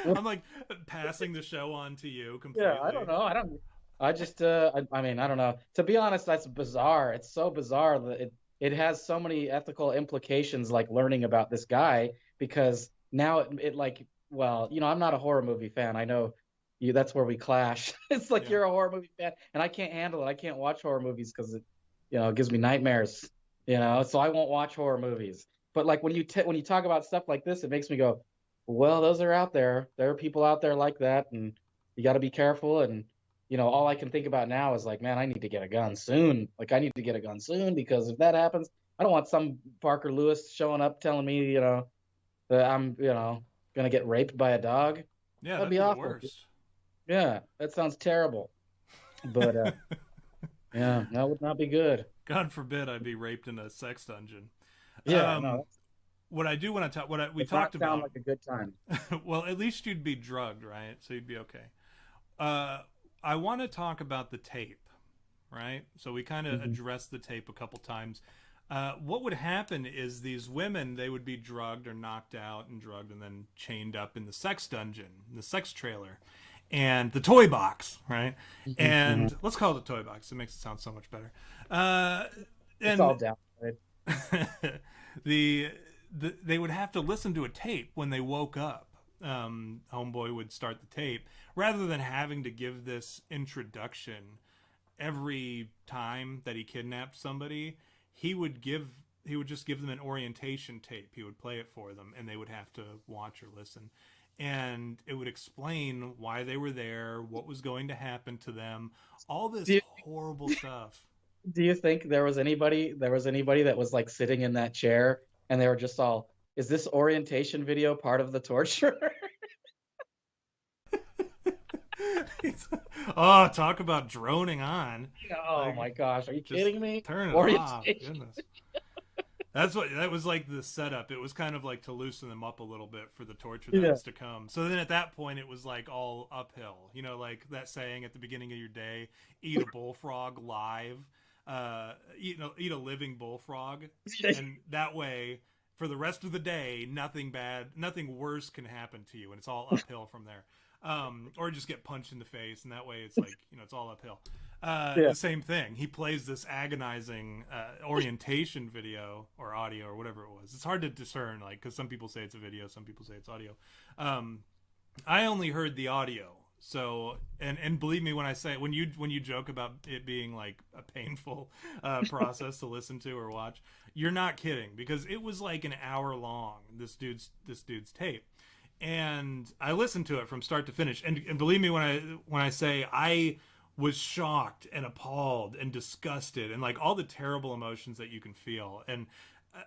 I'm like passing the show on to you completely. Yeah, I don't know. I just I mean, I don't know. To be honest, that's bizarre. It's so bizarre that it has so many ethical implications, like learning about this guy, because now it like, well, you know, I'm not a horror movie fan. I know you, that's where we clash. It's like you're a horror movie fan and I can't handle it. I can't watch horror movies because it, you know, it gives me nightmares, you know, so I won't watch horror movies. But like when you talk about stuff like this, it makes me go, well, those are out there. There are people out there like that, and you got to be careful. And you know, all I can think about now is like, man, I need to get a gun soon. Like, I need to get a gun soon, because if that happens, I don't want some Parker Lewis showing up telling me, you know, that I'm, you know, gonna get raped by a dog. Yeah, that'd be awful. Worst. Yeah, that sounds terrible. But yeah, that would not be good. God forbid I be raped in a sex dungeon. Yeah, no. What I do want to talk, we talked about, sound like a good time. Well, at least you'd be drugged, right? So you'd be okay. I want to talk about the tape, right? So we kind of addressed the tape a couple times. What would happen is these women, they would be drugged or knocked out and drugged and then chained up in the sex dungeon, the sex trailer, and the toy box, right? And let's call it a toy box. It makes it sound so much better. It's all down, right? They would have to listen to a tape when they woke up. Homeboy would start the tape rather than having to give this introduction every time that he kidnapped somebody. He would just give them an orientation tape. He would play it for them, and they would have to watch or listen. And it would explain why they were there, what was going to happen to them, all this horrible stuff. Do you think there was anybody that was like sitting in that chair and they were just all, is this orientation video part of the torture? Oh, talk about droning on. Oh my gosh, are you kidding me? Turn it off. Goodness. That was like the setup. It was kind of like to loosen them up a little bit for the torture that was to come. So then at that point, it was like all uphill. You know, like that saying at the beginning of your day, eat a bullfrog live, eat a living bullfrog. And that way, for the rest of the day, nothing worse can happen to you. And it's all uphill from there. Or just get punched in the face. And that way it's like, it's all uphill. The same thing. He plays this agonizing orientation video or audio or whatever it was. It's hard to discern, like, because some people say it's a video, some people say it's audio. I only heard the audio. So, and believe me when I say, when you joke about it being like a painful process to listen to or watch, you're not kidding, because it was like an hour long. This dude's tape. And I listened to it from start to finish. And believe me when I say I was shocked and appalled and disgusted and like all the terrible emotions that you can feel. And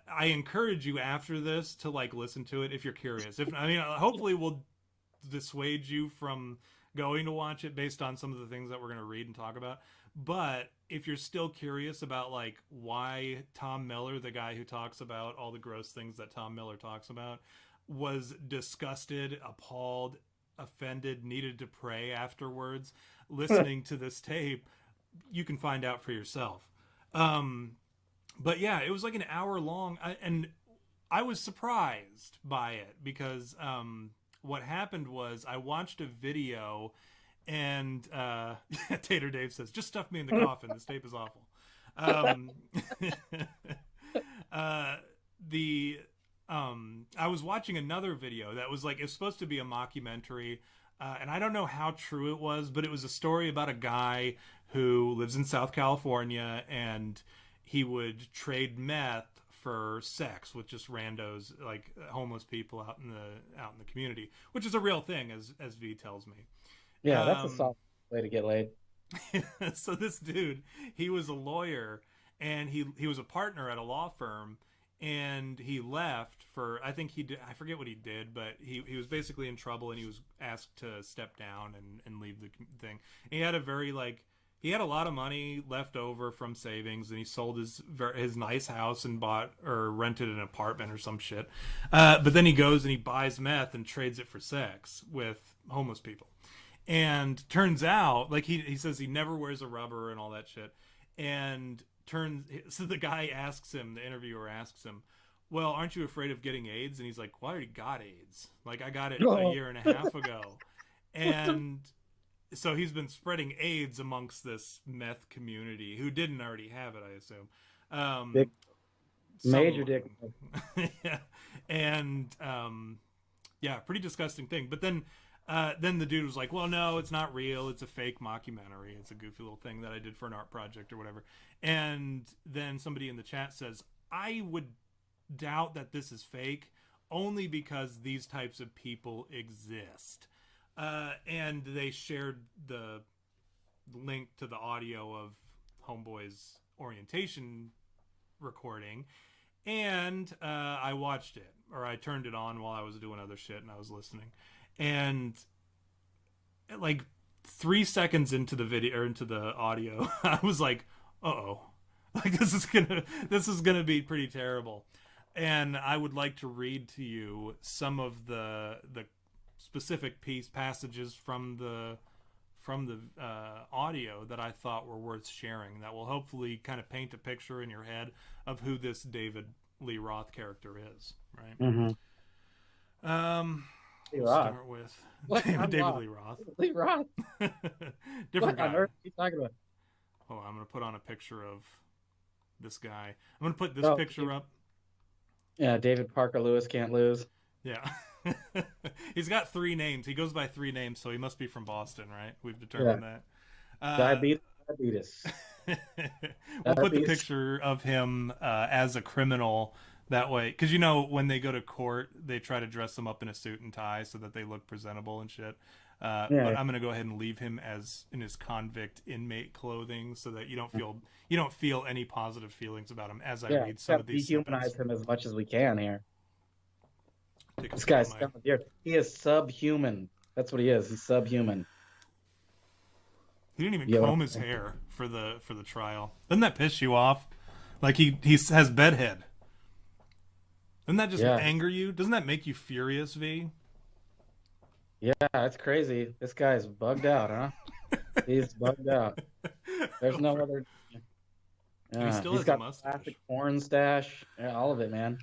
I encourage you after this to like listen to it if you're curious. Hopefully we'll dissuade you from going to watch it based on some of the things that we're going to read and talk about. But if you're still curious about like why Tom Miller, the guy who talks about all the gross things that Tom Miller talks about, was disgusted, appalled, offended, needed to pray afterwards, listening to this tape, you can find out for yourself. But yeah, it was like an hour long, and I was surprised by it because what happened was I watched a video, and Tater Dave says, "Just stuff me in the coffin. This tape is awful." I was watching another video that was like, it's supposed to be a mockumentary, and I don't know how true it was, but it was a story about a guy who lives in South California, and he would trade meth for sex with just randos, like homeless people out in the community, which is a real thing, as V tells me. Yeah, that's a soft way to get laid. So this dude, he was a lawyer, and he was a partner at a law firm. And he left for, I think he did, I forget what he did, but he was basically in trouble, and he was asked to step down and leave the thing. And he had he had a lot of money left over from savings, and he sold his nice house and bought or rented an apartment or some shit. But then he goes and he buys meth and trades it for sex with homeless people. And turns out, like he says he never wears a rubber and all that shit. And so the guy asks him, the interviewer asks him, "Well, aren't you afraid of getting AIDS?" And he's like, "Well, I already got AIDS. Like, I got it a year and a half ago." And so he's been spreading AIDS amongst this meth community who didn't already have it, I assume. Major dick. Yeah. And yeah, pretty disgusting thing. But then the dude was like, "Well, no, it's not real. It's a fake mockumentary. It's a goofy little thing that I did for an art project or whatever." And then somebody in the chat says, "I would doubt that this is fake, only because these types of people exist." And they shared the link to the audio of Homeboy's orientation recording. And I watched it, or I turned it on while I was doing other shit and I was listening. And like 3 seconds into the video or into the audio, I was like, "Uh-oh, like this is gonna be pretty terrible." And I would like to read to you some of the specific passages from the audio that I thought were worth sharing, that will hopefully kind of paint a picture in your head of who this David Lee Roth character is, right? Mm-hmm. We'll start with David Lee Roth. Lee Roth. Different guy. What on earth are you talking about? Oh, I'm going to put on a picture of this guy. I'm going to put this picture up. Yeah, David Parker Lewis can't lose. Yeah. He's got 3 names. He goes by 3 names, so he must be from Boston, right? We've determined that. Diabetes. We'll put the picture of him as a criminal that way, because when they go to court, they try to dress them up in a suit and tie so that they look presentable and shit. But I'm going to go ahead and leave him as in his convict inmate clothing so that you don't feel any positive feelings about him as I read some of these dehumanize him as much as we can here. This guy's he is subhuman. That's what he is. He's subhuman. He didn't even comb his hair for the trial. Doesn't that piss you off? Like he has bedhead. Doesn't that just anger you? Doesn't that make you furious, V? Yeah, that's crazy. This guy's bugged out, huh? He's bugged out. There's no other. He still has got a mustache. Classic porn stash. Yeah, all of it, man.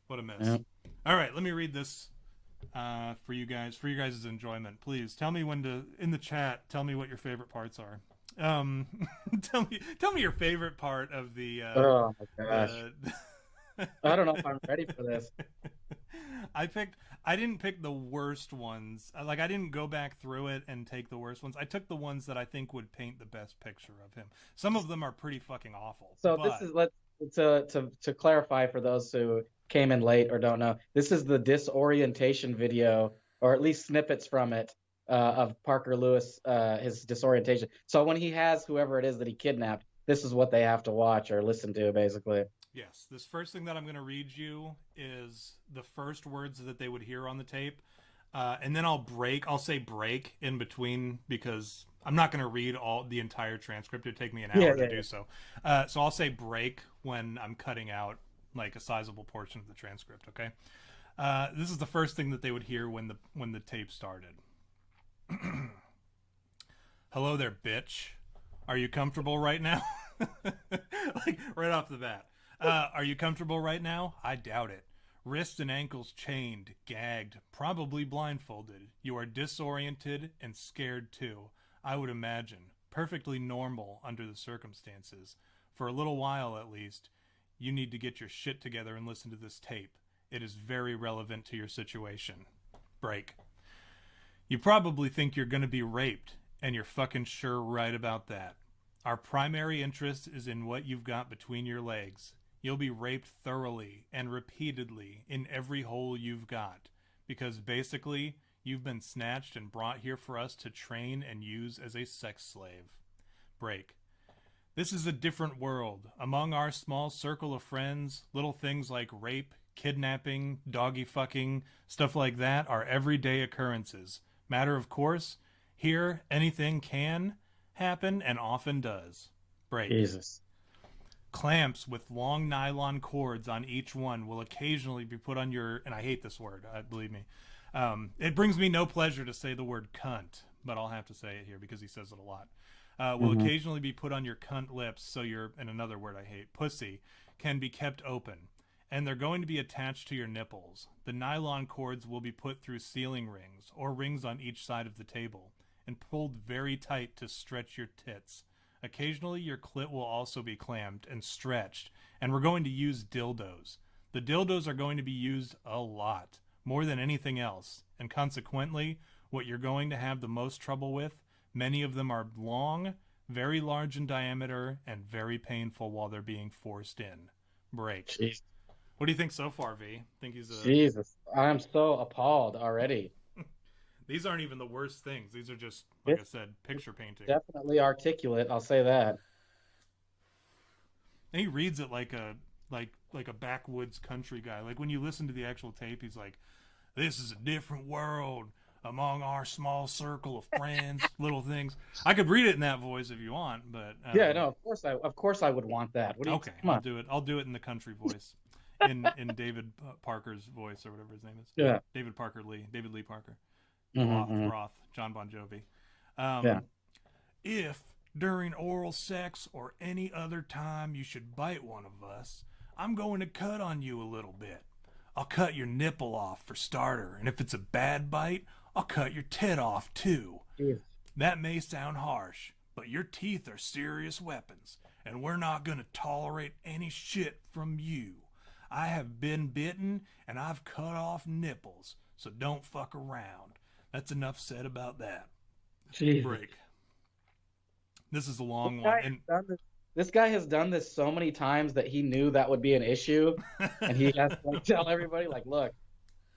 What a mess. Yeah. All right, let me read this for you guys, for your guys' enjoyment. Please tell me in the chat. Tell me what your favorite parts are. Tell me your favorite part of the. Oh my gosh. I don't know if I'm ready for this. I didn't pick the worst ones. Like, I didn't go back through it and take the worst ones. I took the ones that I think would paint the best picture of him. Some of them are pretty fucking awful. So this is to clarify for those who came in late or don't know. This is the disorientation video, or at least snippets from it, of Parker Lewis, his disorientation. So when he has whoever it is that he kidnapped, this is what they have to watch or listen to, basically. Yes, this first thing that I'm going to read you is the first words that they would hear on the tape, and then I'll say break in between because I'm not going to read the entire transcript. It'd take me an hour to do so. So I'll say break when I'm cutting out like a sizable portion of the transcript. Okay, this is the first thing that they would hear when the tape started. Hello there, bitch. Are you comfortable right now? Like right off the bat. Are you comfortable right now? I doubt it. Wrists and ankles chained, gagged, probably blindfolded. You are disoriented and scared too, I would imagine. Perfectly normal under the circumstances. For a little while at least, you need to get your shit together and listen to this tape. It is very relevant to your situation. Break. You probably think you're gonna be raped, and you're fucking sure right about that. Our primary interest is in what you've got between your legs. You'll be raped thoroughly and repeatedly in every hole you've got, because basically, you've been snatched and brought here for us to train and use as a sex slave. Break. This is a different world. Among our small circle of friends, little things like rape, kidnapping, doggy fucking, stuff like that are everyday occurrences. Matter of course, here, anything can happen and often does. Break. Jesus. Clamps with long nylon cords on each one will occasionally be put on your, and I hate this word, believe me. It brings me no pleasure to say the word cunt, but I'll have to say it here because he says it a lot. Will occasionally be put on your cunt lips so your, and another word I hate, pussy, can be kept open. And they're going to be attached to your nipples. The nylon cords will be put through ceiling rings or rings on each side of the table and pulled very tight to stretch your tits. Occasionally, your clit will also be clamped and stretched, and we're going to use dildos. The dildos are going to be used a lot, more than anything else, and consequently, what you're going to have the most trouble with, many of them are long, very large in diameter, and very painful while they're being forced in. Break. Jeez. What do you think so far, V? Think he's a... Jesus, I'm so appalled already. These aren't even the worst things. These are just, like I said, picture painting. Definitely articulate, I'll say that. And he reads it like a backwoods country guy. Like when you listen to the actual tape, he's like, "This is a different world among our small circle of friends, little things." I could read it in that voice if you want, but yeah, no, of course I would want that. What do you, okay, I'll do it. I'll do it in the country voice, in David Parker's voice or whatever his name is. Yeah, David Lee Parker. Mm-hmm. Roth, John Bon Jovi. If during oral sex or any other time you should bite one of us, I'm going to cut on you a little bit. I'll cut your nipple off for starter, and if it's a bad bite, I'll cut your tit off too. Jeez. That may sound harsh, but your teeth are serious weapons, and we're not going to tolerate any shit from you. I have been bitten, and I've cut off nipples, so don't fuck around. That's enough said about that. Jeez. Break. This is a long one. This guy has done this so many times that he knew that would be an issue, and he has to tell everybody, like, "Look,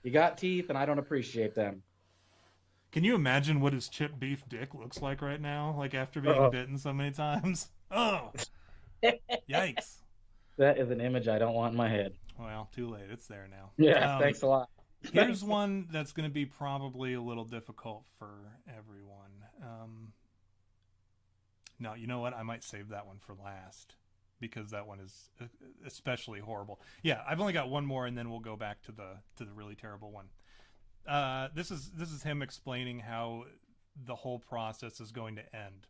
you got teeth, and I don't appreciate them." Can you imagine what his chipped beef dick looks like right now? Like after being bitten so many times? Oh, yikes. That is an image I don't want in my head. Well, too late. It's there now. Yeah, thanks a lot. Here's one that's going to be probably a little difficult for everyone. No, you know what? I might save that one for last because that one is especially horrible. Yeah, I've only got one more, and then we'll go back to the really terrible one. This is him explaining how the whole process is going to end.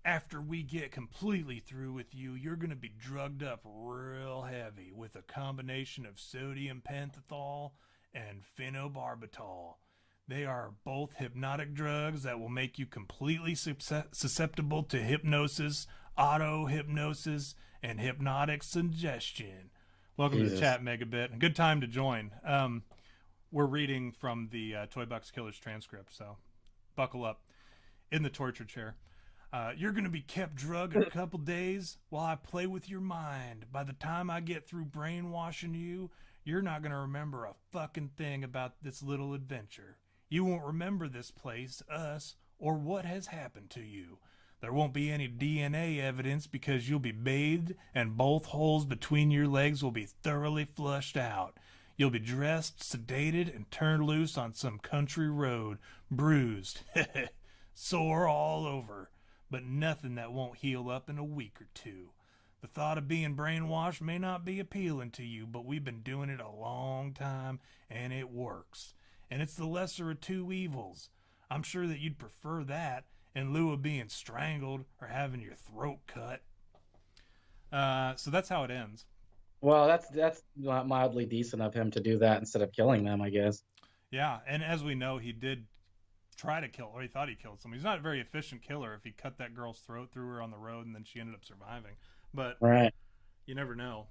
After we get completely through with you, you're going to be drugged up real heavy with a combination of sodium pentothal and phenobarbital. They are both hypnotic drugs that will make you completely susceptible to hypnosis, auto-hypnosis, and hypnotic suggestion. Welcome to the chat, Megabit. Good time to join. We're reading from the Toy Box Killers transcript, so buckle up. In the torture chair. You're going to be kept drugged a couple days while I play with your mind. By the time I get through brainwashing you, you're not going to remember a fucking thing about this little adventure. You won't remember this place, us, or what has happened to you. There won't be any DNA evidence because you'll be bathed and both holes between your legs will be thoroughly flushed out. You'll be dressed, sedated, and turned loose on some country road, bruised, sore all over, but nothing that won't heal up in a week or two. The thought of being brainwashed may not be appealing to you, but we've been doing it a long time, and it works. And it's the lesser of two evils. I'm sure that you'd prefer that in lieu of being strangled or having your throat cut. So that's how it ends. Well, that's mildly decent of him to do that instead of killing them, I guess. Yeah, and as we know, he did try to kill, or he thought he killed somebody. He's not a very efficient killer if he cut that girl's throat, threw her on the road, and then she ended up surviving. But you never know.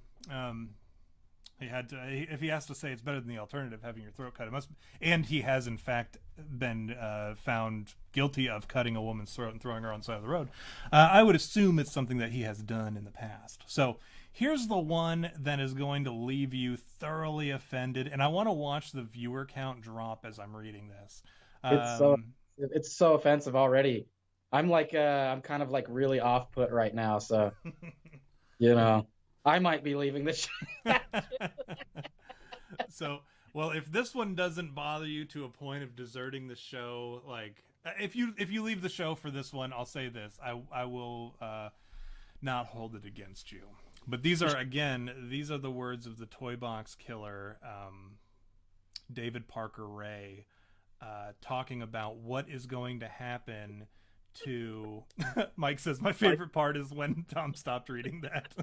He had to, if he has to say it's better than the alternative, having your throat cut, it must. And he has in fact been found guilty of cutting a woman's throat and throwing her on the side of the road. I would assume it's something that he has done in the past. So here's the one that is going to leave you thoroughly offended, and I want to watch the viewer count drop as I'm reading this. It's so offensive already. I'm kind of like really off put right now, so you know. I might be leaving the show. So, well, if this one doesn't bother you to a point of deserting the show, like if you leave the show for this one, I'll say this: I will not hold it against you. But these are the words of the Toy Box Killer, David Parker Ray, talking about what is going to happen to Mike says my favorite part is when Tom stopped reading that.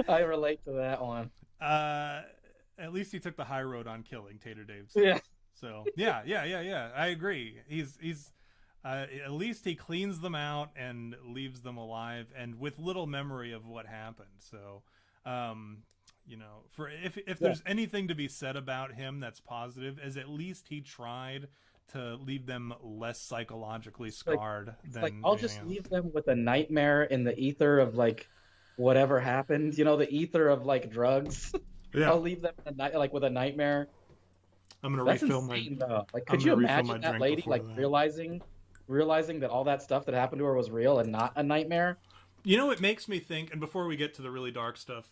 I relate to that one. At least he took the high road on killing Tater Dave. Yeah. So yeah. I agree. He's at least he cleans them out and leaves them alive and with little memory of what happened. So you know, for if there's anything to be said about him that's positive, is at least he tried to leave them less psychologically scarred than I'll just leave them with a nightmare in the ether of like whatever happened, you know, the ether of like drugs. Yeah. I'll leave them with a nightmare. I'm gonna refill my like could you imagine that lady like realizing that all that stuff that happened to her was real and not a nightmare? You know, it makes me think, and before we get to the really dark stuff,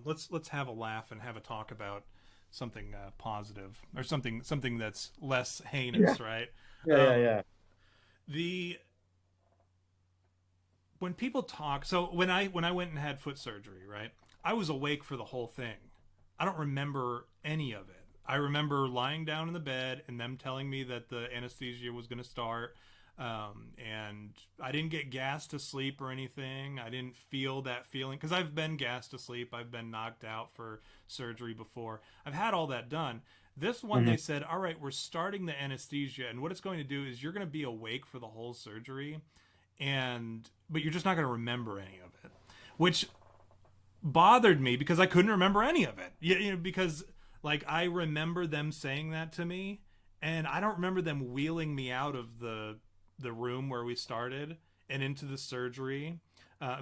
let's have a laugh and have a talk about something positive or something that's less heinous, right? Yeah. When people talk, so when I went and had foot surgery, right, I was awake for the whole thing. I don't remember any of it. I remember lying down in the bed and them telling me that the anesthesia was going to start, and I didn't get gassed to sleep or anything. I didn't feel that feeling because I've been gassed to sleep. I've been knocked out for surgery before. I've had all that done. This one, they said, all right, we're starting the anesthesia, and what it's going to do is you're going to be awake for the whole surgery, but you're just not going to remember any of it, which bothered me because I couldn't remember any of it. You know, because like I remember them saying that to me, and I don't remember them wheeling me out of the room where we started and into the surgery.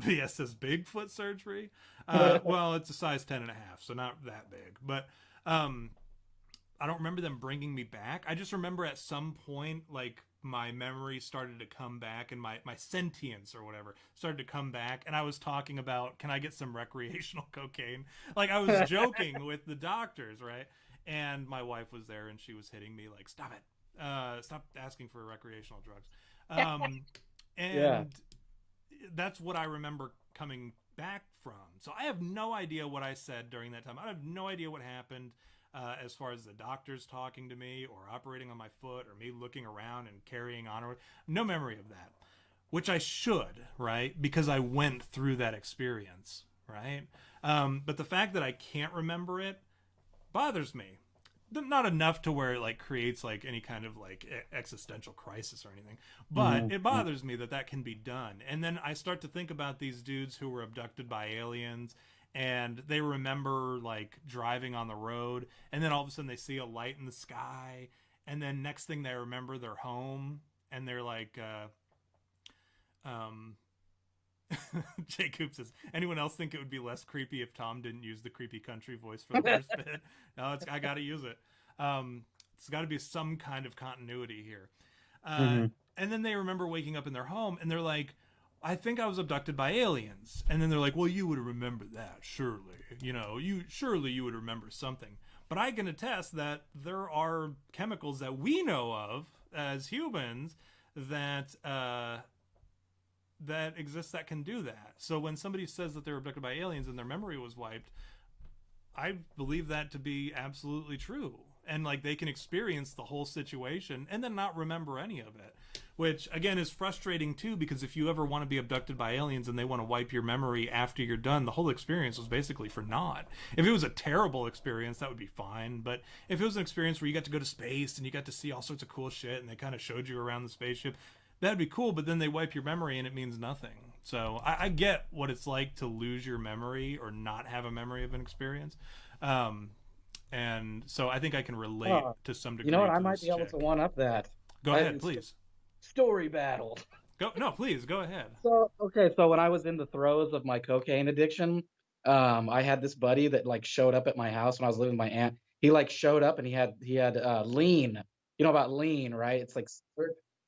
Yes, says Bigfoot surgery. Well, it's a size 10.5, so not that big. But I don't remember them bringing me back. I just remember at some point, like, my memory started to come back, and my sentience or whatever started to come back, and I was talking about, can I get some recreational cocaine? Like, I was joking with the doctors, right? And my wife was there, and she was hitting me like, stop it. Stop asking for recreational drugs. And that's what I remember coming back from. So I have no idea what I said during that time. I have no idea what happened. As far as the doctors talking to me or operating on my foot or me looking around and carrying on. No memory of that, which I should, right? Because I went through that experience, right? But the fact that I can't remember it bothers me. Not enough to where it like creates like any kind of like existential crisis or anything, but it bothers me that can be done. And then I start to think about these dudes who were abducted by aliens, and they remember like driving on the road, and then all of a sudden they see a light in the sky, and then next thing they remember they're home, and they're like Jay Coop says, anyone else think it would be less creepy if Tom didn't use the creepy country voice for the first bit? No, I gotta use it. It's got to be some kind of continuity here. And then they remember waking up in their home, and they're like, I think I was abducted by aliens. And then they're like, well, you would remember that, surely. You know, surely you would remember something. But I can attest that there are chemicals that we know of as humans that exist that can do that. So when somebody says that they're abducted by aliens and their memory was wiped, I believe that to be absolutely true. And like they can experience the whole situation and then not remember any of it, which again is frustrating too, because if you ever want to be abducted by aliens and they want to wipe your memory after you're done, the whole experience was basically for naught. If it was a terrible experience, that would be fine. But if it was an experience where you got to go to space and you got to see all sorts of cool shit and they kind of showed you around the spaceship, that'd be cool. But then they wipe your memory and it means nothing. So I get what it's like to lose your memory or not have a memory of an experience. And so I think I can relate to some degree. You know what? I might be able to one up that. Go ahead, please. Story battle. Please go ahead. So when I was in the throes of my cocaine addiction, I had this buddy that like showed up at my house when I was living with my aunt. He like showed up and he had lean. You know about lean, right? It's like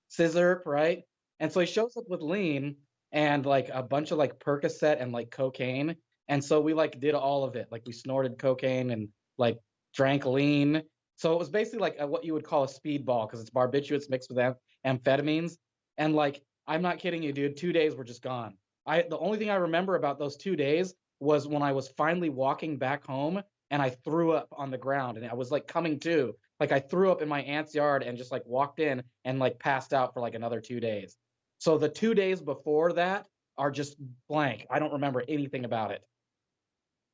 scissor, right? And so he shows up with lean and like a bunch of like Percocet and like cocaine. And so we like did all of it. Like we snorted cocaine and like drank lean. So it was basically like what you would call a speedball because it's barbiturates mixed with amphetamines. And like, I'm not kidding you, dude. 2 days were just gone. The only thing I remember about those 2 days was when I was finally walking back home and I threw up on the ground and I was like coming to. Like I threw up in my aunt's yard and just like walked in and like passed out for like another 2 days. So the 2 days before that are just blank. I don't remember anything about it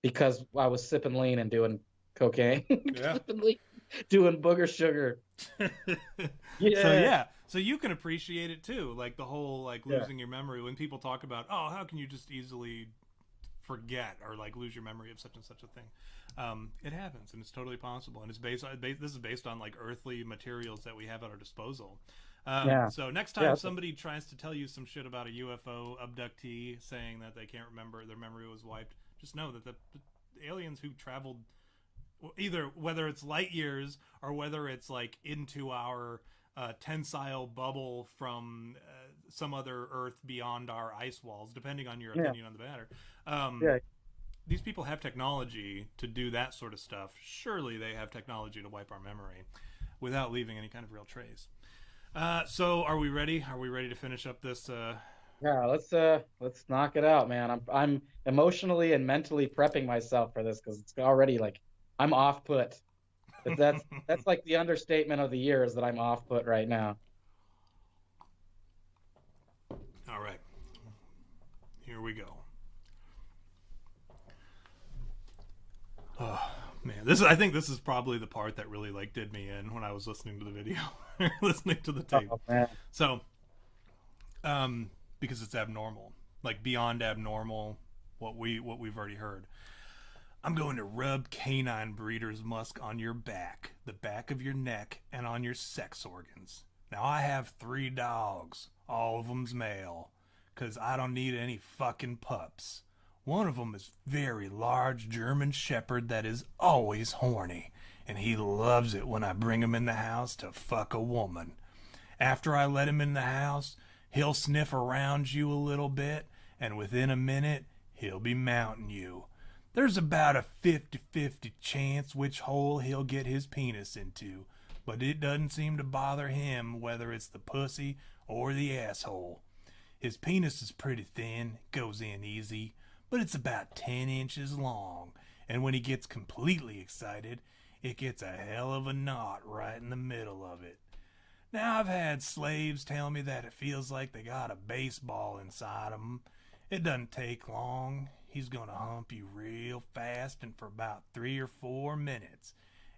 because I was sipping lean and doing cocaine. Yeah. Doing booger sugar. So you can appreciate it too, like the whole like losing your memory. When people talk about, oh, how can you just easily forget or like lose your memory of such and such a thing, it happens and it's totally possible, and it's based on this is based on like earthly materials that we have at our disposal. So next time somebody tries to tell you some shit about a UFO abductee saying that they can't remember, their memory was wiped, just know that the aliens who traveled, either whether it's light years or whether it's like into our tensile bubble from some other Earth beyond our ice walls, depending on your opinion on the matter. These people have technology to do that sort of stuff. Surely they have technology to wipe our memory without leaving any kind of real trace. So are we ready? Are we ready to finish up this? Yeah, let's knock it out, man. I'm emotionally and mentally prepping myself for this because it's already like I'm off put. That's like the understatement of the year is that I'm off put right now. All right, here we go. Oh man, I think this is probably the part that really like did me in when I was listening to the video, listening to the tape. Oh, man. So, because it's abnormal, like beyond abnormal, what we've already heard. I'm going to rub canine breeder's musk on your back, the back of your neck, and on your sex organs. Now I have 3 dogs, all of them's male, 'cause I don't need any fucking pups. One of them is very large German shepherd that is always horny, and he loves it when I bring him in the house to fuck a woman. After I let him in the house, he'll sniff around you a little bit, and within a minute, he'll be mounting you. There's about a 50-50 chance which hole he'll get his penis into, but it doesn't seem to bother him whether it's the pussy or the asshole. His penis is pretty thin, goes in easy, but it's about 10 inches long, and when he gets completely excited, it gets a hell of a knot right in the middle of it. Now, I've had slaves tell me that it feels like they got a baseball inside them. It doesn't take long. He's gonna hump you real fast and for about 3 or 4 minutes.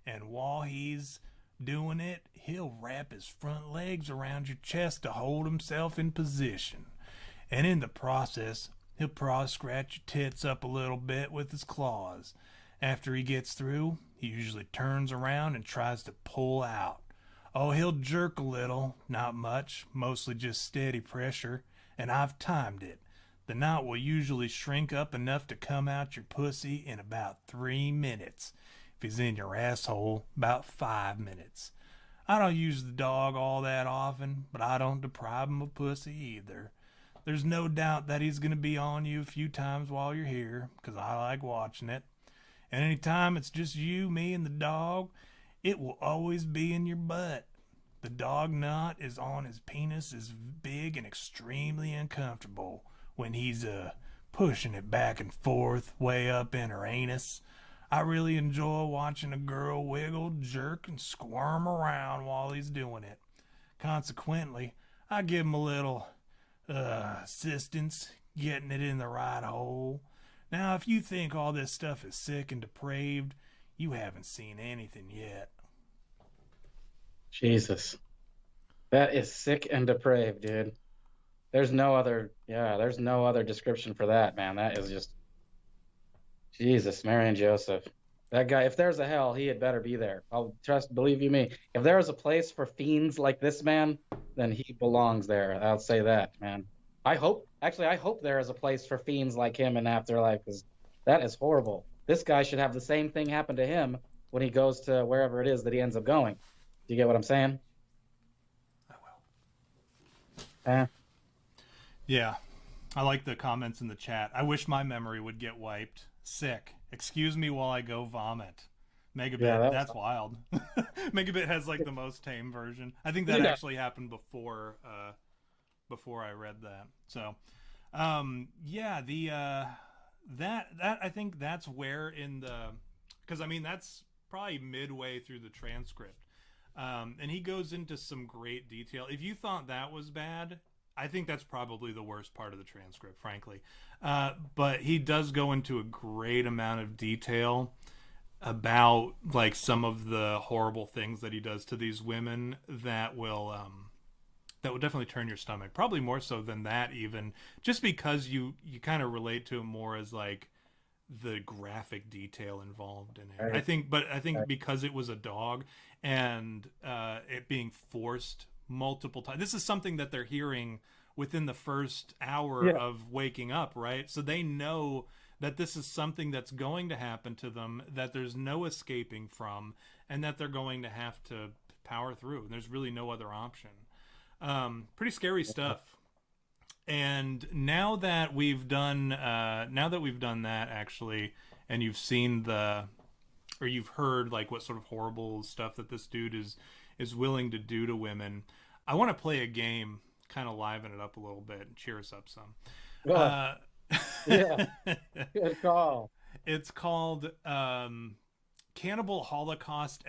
And while he's doing it, he'll wrap his front legs around your chest to hold himself in position. And in the process, he'll probably scratch your tits up a little bit with his claws. After he gets through, he usually turns around and tries to pull out. Oh, he'll jerk a little, not much, mostly just steady pressure, and I've timed it. The knot will usually shrink up enough to come out your pussy in about 3 minutes. If he's in your asshole, about 5 minutes. I don't use the dog all that often, but I don't deprive him of pussy either. There's no doubt that he's going to be on you a few times while you're here, because I like watching it. And any time it's just you, me, and the dog, it will always be in your butt. The dog knot is on his penis is big and extremely uncomfortable when he's pushing it back and forth way up in her anus. I really enjoy watching a girl wiggle, jerk, and squirm around while he's doing it. Consequently, I give him a little assistance getting it in the right hole. Now, if you think all this stuff is sick and depraved, you haven't seen anything yet. Jesus. That is sick and depraved, dude. There's no other description for that, man. That is just Jesus, Mary and Joseph. That guy, if there's a hell, he had better be there. Believe you me. If there is a place for fiends like this man, then he belongs there. I'll say that, man. I hope there is a place for fiends like him in afterlife, because that is horrible. This guy should have the same thing happen to him when he goes to wherever it is that he ends up going. Do you get what I'm saying? I will. Yeah. I like the comments in the chat. I wish my memory would get wiped. Sick. Excuse me while I go vomit. Megabit, yeah, that's wild. Megabit has like the most tame version. I think that actually happened before I read that. So, that I think that's where because I mean that's probably midway through the transcript, and he goes into some great detail. If you thought that was bad, I think that's probably the worst part of the transcript, frankly. But he does go into a great amount of detail about like some of the horrible things that he does to these women that will definitely turn your stomach. Probably more so than that, even just because you kind of relate to him more as like the graphic detail involved in it. Right. I think because it was a dog and it being forced multiple times. This is something that they're hearing within the first hour of waking up, right? So they know that this is something that's going to happen to them, that there's no escaping from, and that they're going to have to power through. And there's really no other option. Pretty scary stuff. And now that we've done that actually, and you've seen you've heard like what sort of horrible stuff that this dude is willing to do to women, I want to play a game, kind of liven it up a little bit and cheer us up some. Yeah, good call. It's called Cannibal Holocaust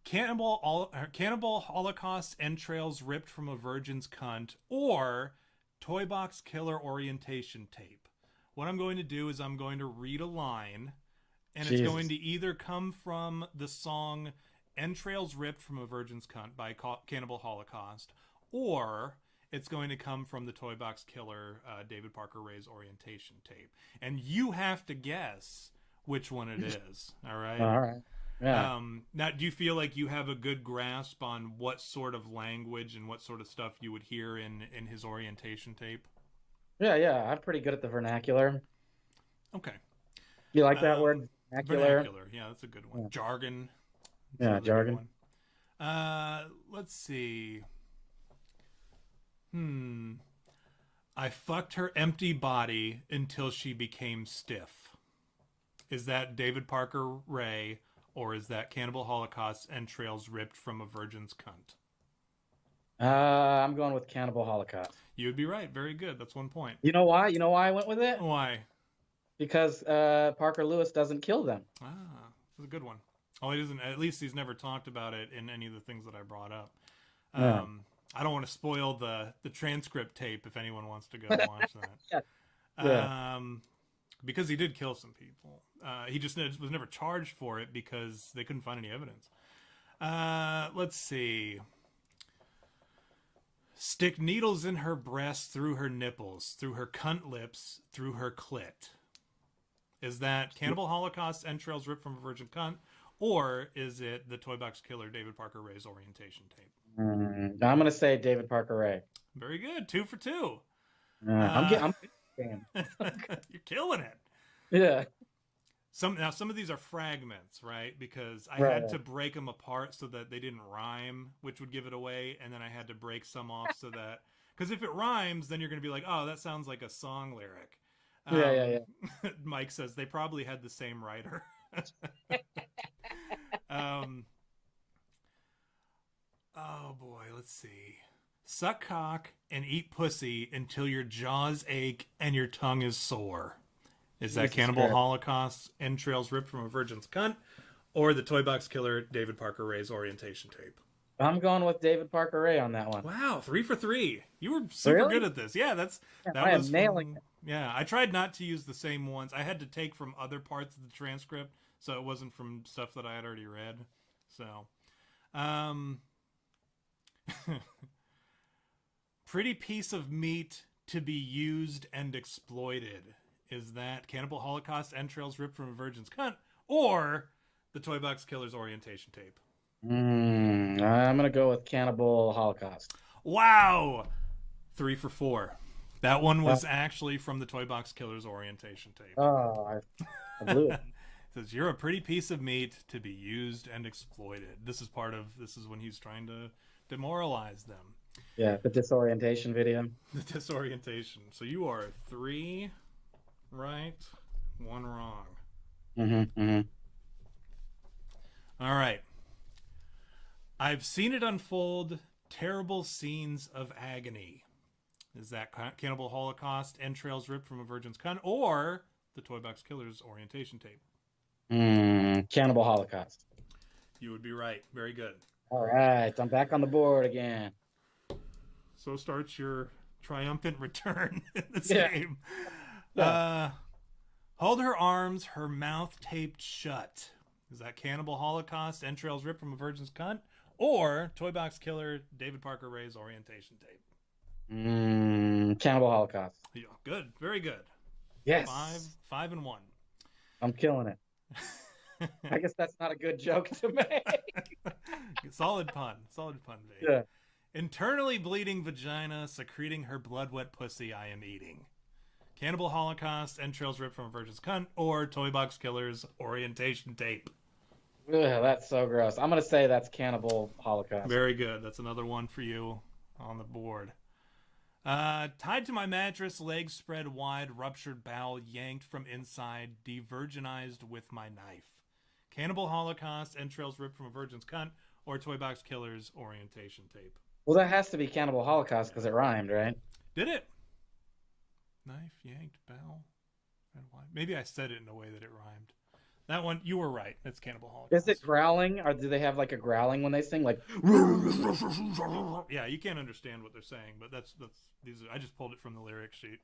Cannibal Holocaust Entrails Ripped from a Virgin's Cunt, or Toy Box Killer Orientation Tape. What I'm going to do is I'm going to read a line, and it's going to either come from the song Entrails Ripped from a Virgin's Cunt by Cannibal Holocaust, or it's going to come from the Toy Box Killer David Parker Ray's Orientation Tape. And you have to guess which one it is. All right? All right. Yeah. Now, do you feel like you have a good grasp on what sort of language and what sort of stuff you would hear in his Orientation Tape? Yeah. I'm pretty good at the vernacular. Okay. You like that word, Vernacular. Yeah, that's a good one. Yeah. Jargon. Yeah, jargon. Let's see. I fucked her empty body until she became stiff. Is that David Parker Ray, or is that Cannibal Holocaust, entrails ripped from a virgin's cunt? I'm going with Cannibal Holocaust. You would be right. Very good. That's 1 point. You know why? You know why I went with it? Why? Because Parker Lewis doesn't kill them. That's a good one. Oh, he doesn't. At least he's never talked about it in any of the things that I brought up. Yeah. I don't want to spoil the transcript tape if anyone wants to go watch that. Yeah. Because he did kill some people. He just was never charged for it because they couldn't find any evidence. Let's see. Stick needles in her breast, through her nipples, through her cunt lips, through her clit. Is that Cannibal Holocaust, entrails ripped from a virgin cunt? Or is it the Toy Box Killer David Parker Ray's orientation tape? I'm going to say David Parker Ray. Very good. 2 for 2. I'm You're killing it. Yeah. Some of these are fragments, right? Because I had to break them apart so that they didn't rhyme, which would give it away. And then I had to break some off so that... Because if it rhymes, then you're going to be like, oh, that sounds like a song lyric. Yeah. Mike says they probably had the same writer. Oh boy, let's see. Suck cock and eat pussy until your jaws ache and your tongue is sore. Is that Cannibal Holocaust, entrails ripped from a virgin's cunt, or the Toy Box Killer David Parker Ray's orientation tape? I'm going with David Parker Ray on that one. Wow, 3 for 3. You were super good at this. Yeah, that was nailing it. Yeah, I tried not to use the same ones. I had to take from other parts of the transcript, so it wasn't from stuff that I had already read. So, pretty piece of meat to be used and exploited. Is that Cannibal Holocaust, entrails ripped from a virgin's cunt, or the Toy Box Killer's orientation tape? I'm going to go with Cannibal Holocaust. Wow! 3 for 4. That one was actually from the Toy Box Killer's orientation tape. Oh, I blew it. It says, you're a pretty piece of meat to be used and exploited. This is when he's trying to demoralize them. Yeah, the disorientation video. The disorientation. So you are 3 right, 1 wrong. All right. I've seen it unfold, terrible scenes of agony. Is that Cannibal Holocaust, entrails ripped from a virgin's cunt, or the Toy Box Killer's orientation tape? Cannibal Holocaust. You would be right. Very good. All right, I'm back on the board again. So starts your triumphant return in this game. Yeah. Hold her arms, her mouth taped shut. Is that Cannibal Holocaust, entrails ripped from a virgin's cunt, or Toy Box Killer David Parker Ray's orientation tape? Cannibal Holocaust. Yeah, good. Very good. Yes. 5 and 1. I'm killing it. I guess that's not a good joke to make. Solid pun, babe. Yeah. Internally bleeding vagina, secreting her blood-wet pussy I am eating. Cannibal Holocaust, entrails ripped from a virgin's cunt, or Toy Box Killer's orientation tape? Ugh, that's so gross. I'm going to say that's Cannibal Holocaust. Very good. That's another one for you on the board. Tied to my mattress, legs spread wide, ruptured bowel yanked from inside, de-virginized with my knife. Cannibal Holocaust, entrails ripped from a virgin's cunt, or Toy Box Killer's orientation tape? Well, that has to be Cannibal Holocaust because it rhymed, right? Did it? Knife yanked, bowel red wide. Maybe I said it in a way that it rhymed. That one, you were right. It's Cannibal Holocaust. Is it growling, or do they have like a growling when they sing? Like, yeah, you can't understand what they're saying, but that's these. I just pulled it from the lyric sheet.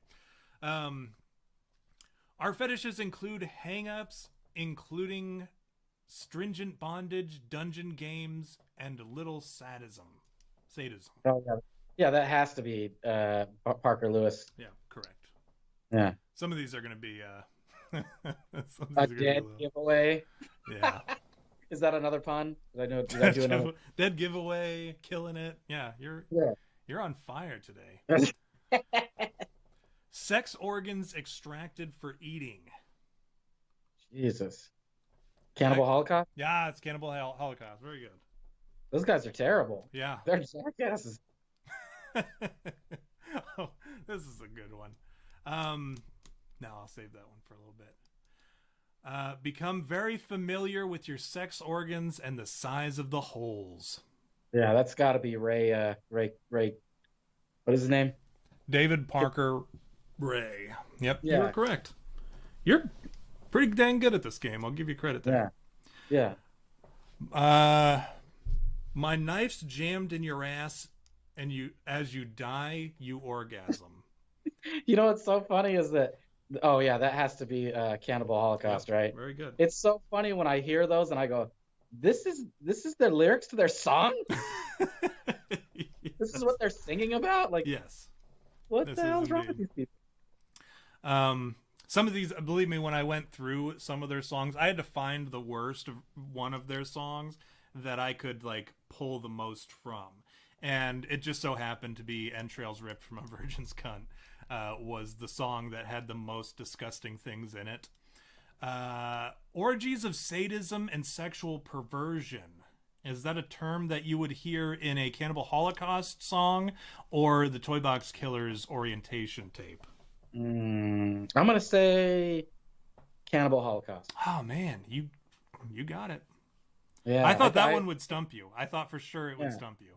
Our fetishes include hang-ups, including stringent bondage, dungeon games, and little sadism. Oh, yeah, that has to be Parker Lewis. Yeah, correct. Yeah. Some of these are going to be a dead giveaway. Yeah. Is that another pun? Did I do another? Dead giveaway, killing it. Yeah, you're on fire today. Sex organs extracted for eating. Jesus. Cannibal Holocaust? Yeah, it's Cannibal Holocaust. Very good. Those guys are terrible. Yeah. They're jackasses. Oh, this is a good one. Now I'll save that one for a little bit. Become very familiar with your sex organs and the size of the holes. Yeah, that's got to be Ray. Ray. What is his name? David Parker Ray. Yep, yeah. You're correct. You're pretty dang good at this game. I'll give you credit there. Yeah. My knife's jammed in your ass, and as you die, you orgasm. You know what's so funny is that, oh yeah, that has to be Cannibal Holocaust, yep, right? Very good. It's so funny when I hear those and I go, this is their lyrics to their song? This is what they're singing about? Like, yes. What the hell's wrong with these people? Some of these, believe me, when I went through some of their songs, I had to find the worst of one of their songs that I could like pull the most from. And it just so happened to be Entrails Ripped from a Virgin's Cunt was the song that had the most disgusting things in it. Orgies of sadism and sexual perversion. Is that a term that you would hear in a Cannibal Holocaust song or the Toy Box Killers orientation tape? I'm going to say Cannibal Holocaust. Oh, man, you got it. Yeah, I thought that one would stump you. I thought for sure it would stump you.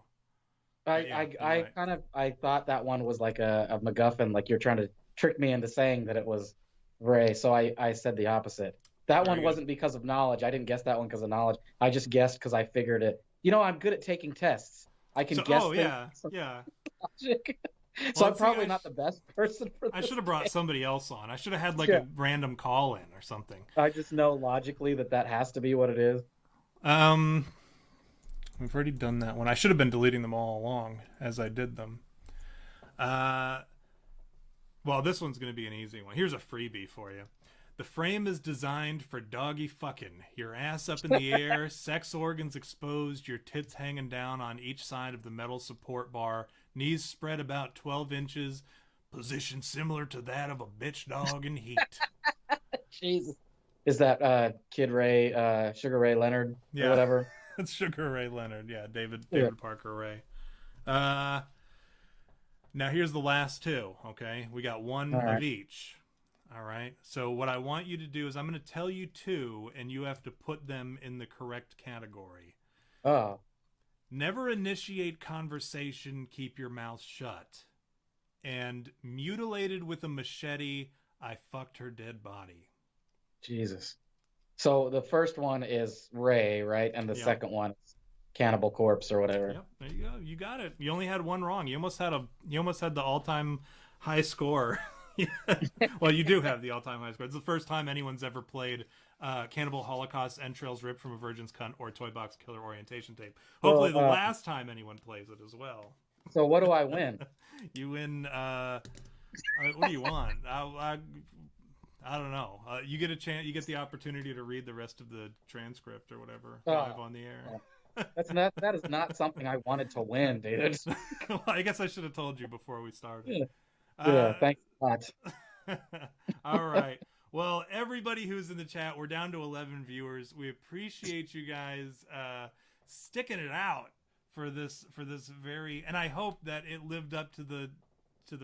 I thought that one was like a MacGuffin, like you're trying to trick me into saying that it was Ray. So I said the opposite. That one wasn't because of knowledge. I didn't guess that one because of knowledge. I just guessed because I figured it. You know, I'm good at taking tests. I can guess. Oh yeah, yeah. Logic. So I'm probably not the best person for this. I should have brought somebody else on. I should have had like a random call in or something. I just know logically that has to be what it is. We've already done that one. I should have been deleting them all along as I did them. Well, this one's going to be an easy one. Here's a freebie for you. The frame is designed for doggy fucking. Your ass up in the air, sex organs exposed, your tits hanging down on each side of the metal support bar, knees spread about 12 inches, position similar to that of a bitch dog in heat. Jesus. Is that Kid Ray, Sugar Ray Leonard, or whatever? It's Sugar Ray Leonard, yeah, David Parker Ray. Now here's the last two, okay? We got one of each. All right. So what I want you to do is I'm going to tell you two, and you have to put them in the correct category. Oh. Never initiate conversation, keep your mouth shut. And mutilated with a machete, I fucked her dead body. Jesus. So the first one is Ray, right? And the second one is Cannibal Corpse or whatever. Yep, there you go. You got it. You only had one wrong. You almost had the all-time high score. Well, you do have the all-time high score. It's the first time anyone's ever played Cannibal Holocaust, Entrails Ripped from a Virgin's Cunt, or Toy Box Killer orientation tape. Hopefully the last time anyone plays it as well. So what do I win? You win, what do you want? I don't know. You get a chance. You get the opportunity to read the rest of the transcript or whatever live on the air. That is not something I wanted to win, dude. Well, I guess I should have told you before we started. Thanks a lot. All right. Well, everybody who's in the chat, we're down to 11 viewers. We appreciate you guys sticking it out for this very, and I hope that it lived up to the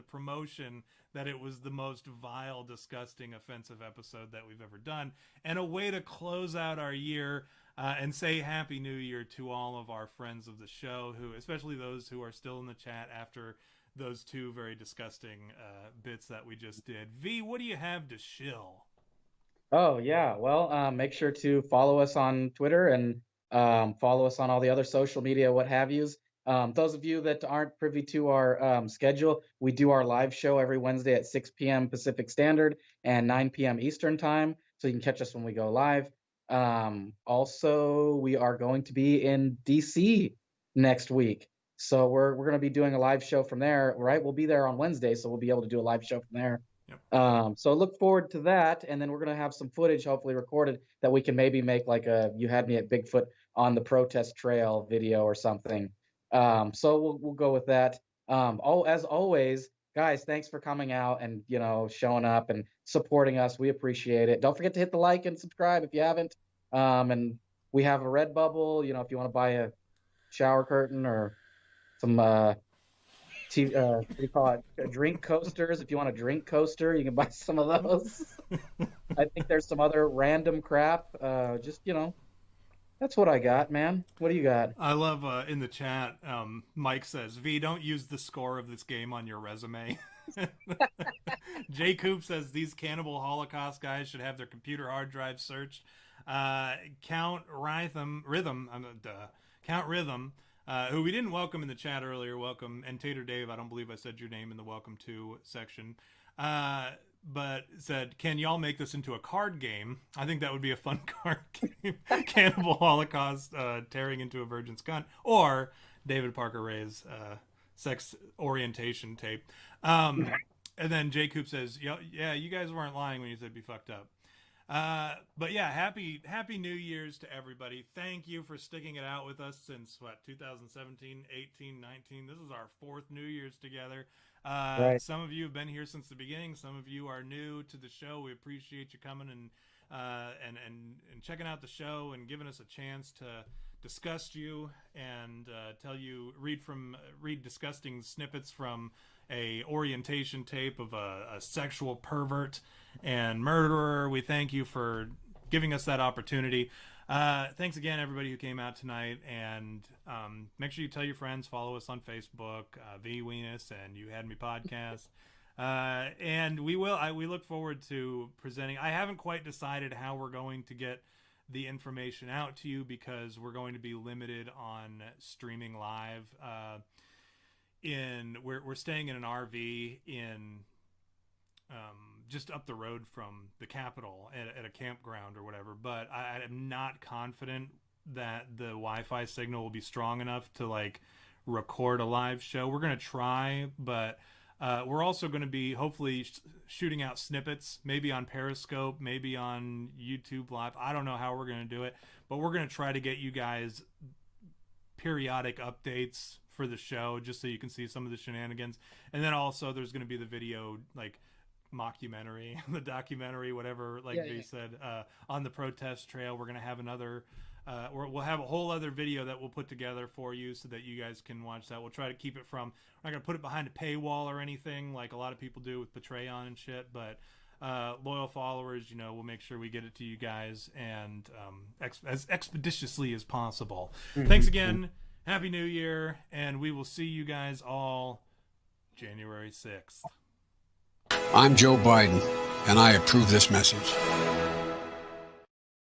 promotion that it was the most vile, disgusting, offensive episode that we've ever done, and a way to close out our year and say Happy New Year to all of our friends of the show, who, especially those who are still in the chat after those two very disgusting bits that we just did. V, what do you have to shill? Oh, yeah. Well, make sure to follow us on Twitter and follow us on all the other social media, what have yous. Those of you that aren't privy to our schedule, we do our live show every Wednesday at 6 p.m. Pacific Standard and 9 p.m. Eastern Time, so you can catch us when we go live. Also, we are going to be in DC next week. So we're going to be doing a live show from there, right? We'll be there on Wednesday, so we'll be able to do a live show from there. Yep. So look forward to that, and then we're going to have some footage, hopefully recorded, that we can maybe make like a "You Had Me at Bigfoot on the Protest Trail" video or something. So we'll go with that. As always, guys, thanks for coming out and showing up and supporting us. We appreciate it. Don't forget to hit the like and subscribe if you haven't. And we have a Redbubble, you know, if you want to buy a shower curtain or some what do you call it? Drink coasters. If you want a drink coaster, you can buy some of those. I think there's some other random crap. Just, you know, that's what I got, man. What do you got? I love in the chat, Mike says, V, don't use the score of this game on your resume. Jay Coop says, these Cannibal Holocaust guys should have their computer hard drive searched. Count Rhythm, who we didn't welcome in the chat earlier, welcome. And Tater Dave, I don't believe I said your name in the welcome to section. But said, can y'all make this into a card game? I think that would be a fun card game. Cannibal Holocaust tearing into a virgin's cunt, or David Parker Ray's sex orientation tape. And then Jay Coop says, yeah, you guys weren't lying when you said be fucked up. But yeah, happy New Year's to everybody. Thank you for sticking it out with us since 2017, 18, 19. This is our 4th New Year's together. Right. Some of you have been here since the beginning. Some of you are new to the show. We appreciate you coming and checking out the show and giving us a chance to discuss you and read disgusting snippets from a orientation tape of a sexual pervert and murderer. We thank you for giving us that opportunity. Thanks again, everybody who came out tonight, and make sure you tell your friends, follow us on Facebook, V Weenus and You Had Me Podcast. And we look forward to presenting. I haven't quite decided how we're going to get the information out to you, because we're going to be limited on streaming live. We're staying in an RV in just up the road from the Capitol at a campground or whatever, but I am not confident that the Wi-Fi signal will be strong enough to like record a live show. We're going to try, but we're also going to be hopefully shooting out snippets, maybe on Periscope, maybe on YouTube Live. I don't know how we're going to do it, but we're going to try to get you guys periodic updates for the show, just so you can see some of the shenanigans. And then also there's going to be the video, like mockumentary, the documentary, whatever, like they said, on the protest trail. We're going to have another we'll have a whole other video that we'll put together for you so that you guys can watch that. We'll try to keep it from, we're not going to put it behind a paywall or anything like a lot of people do with Patreon and shit, but loyal followers, you know, we'll make sure we get it to you guys and as expeditiously as possible. Thanks again. Happy New Year, and we will see you guys all January 6th. I'm Joe Biden, and I approve this message.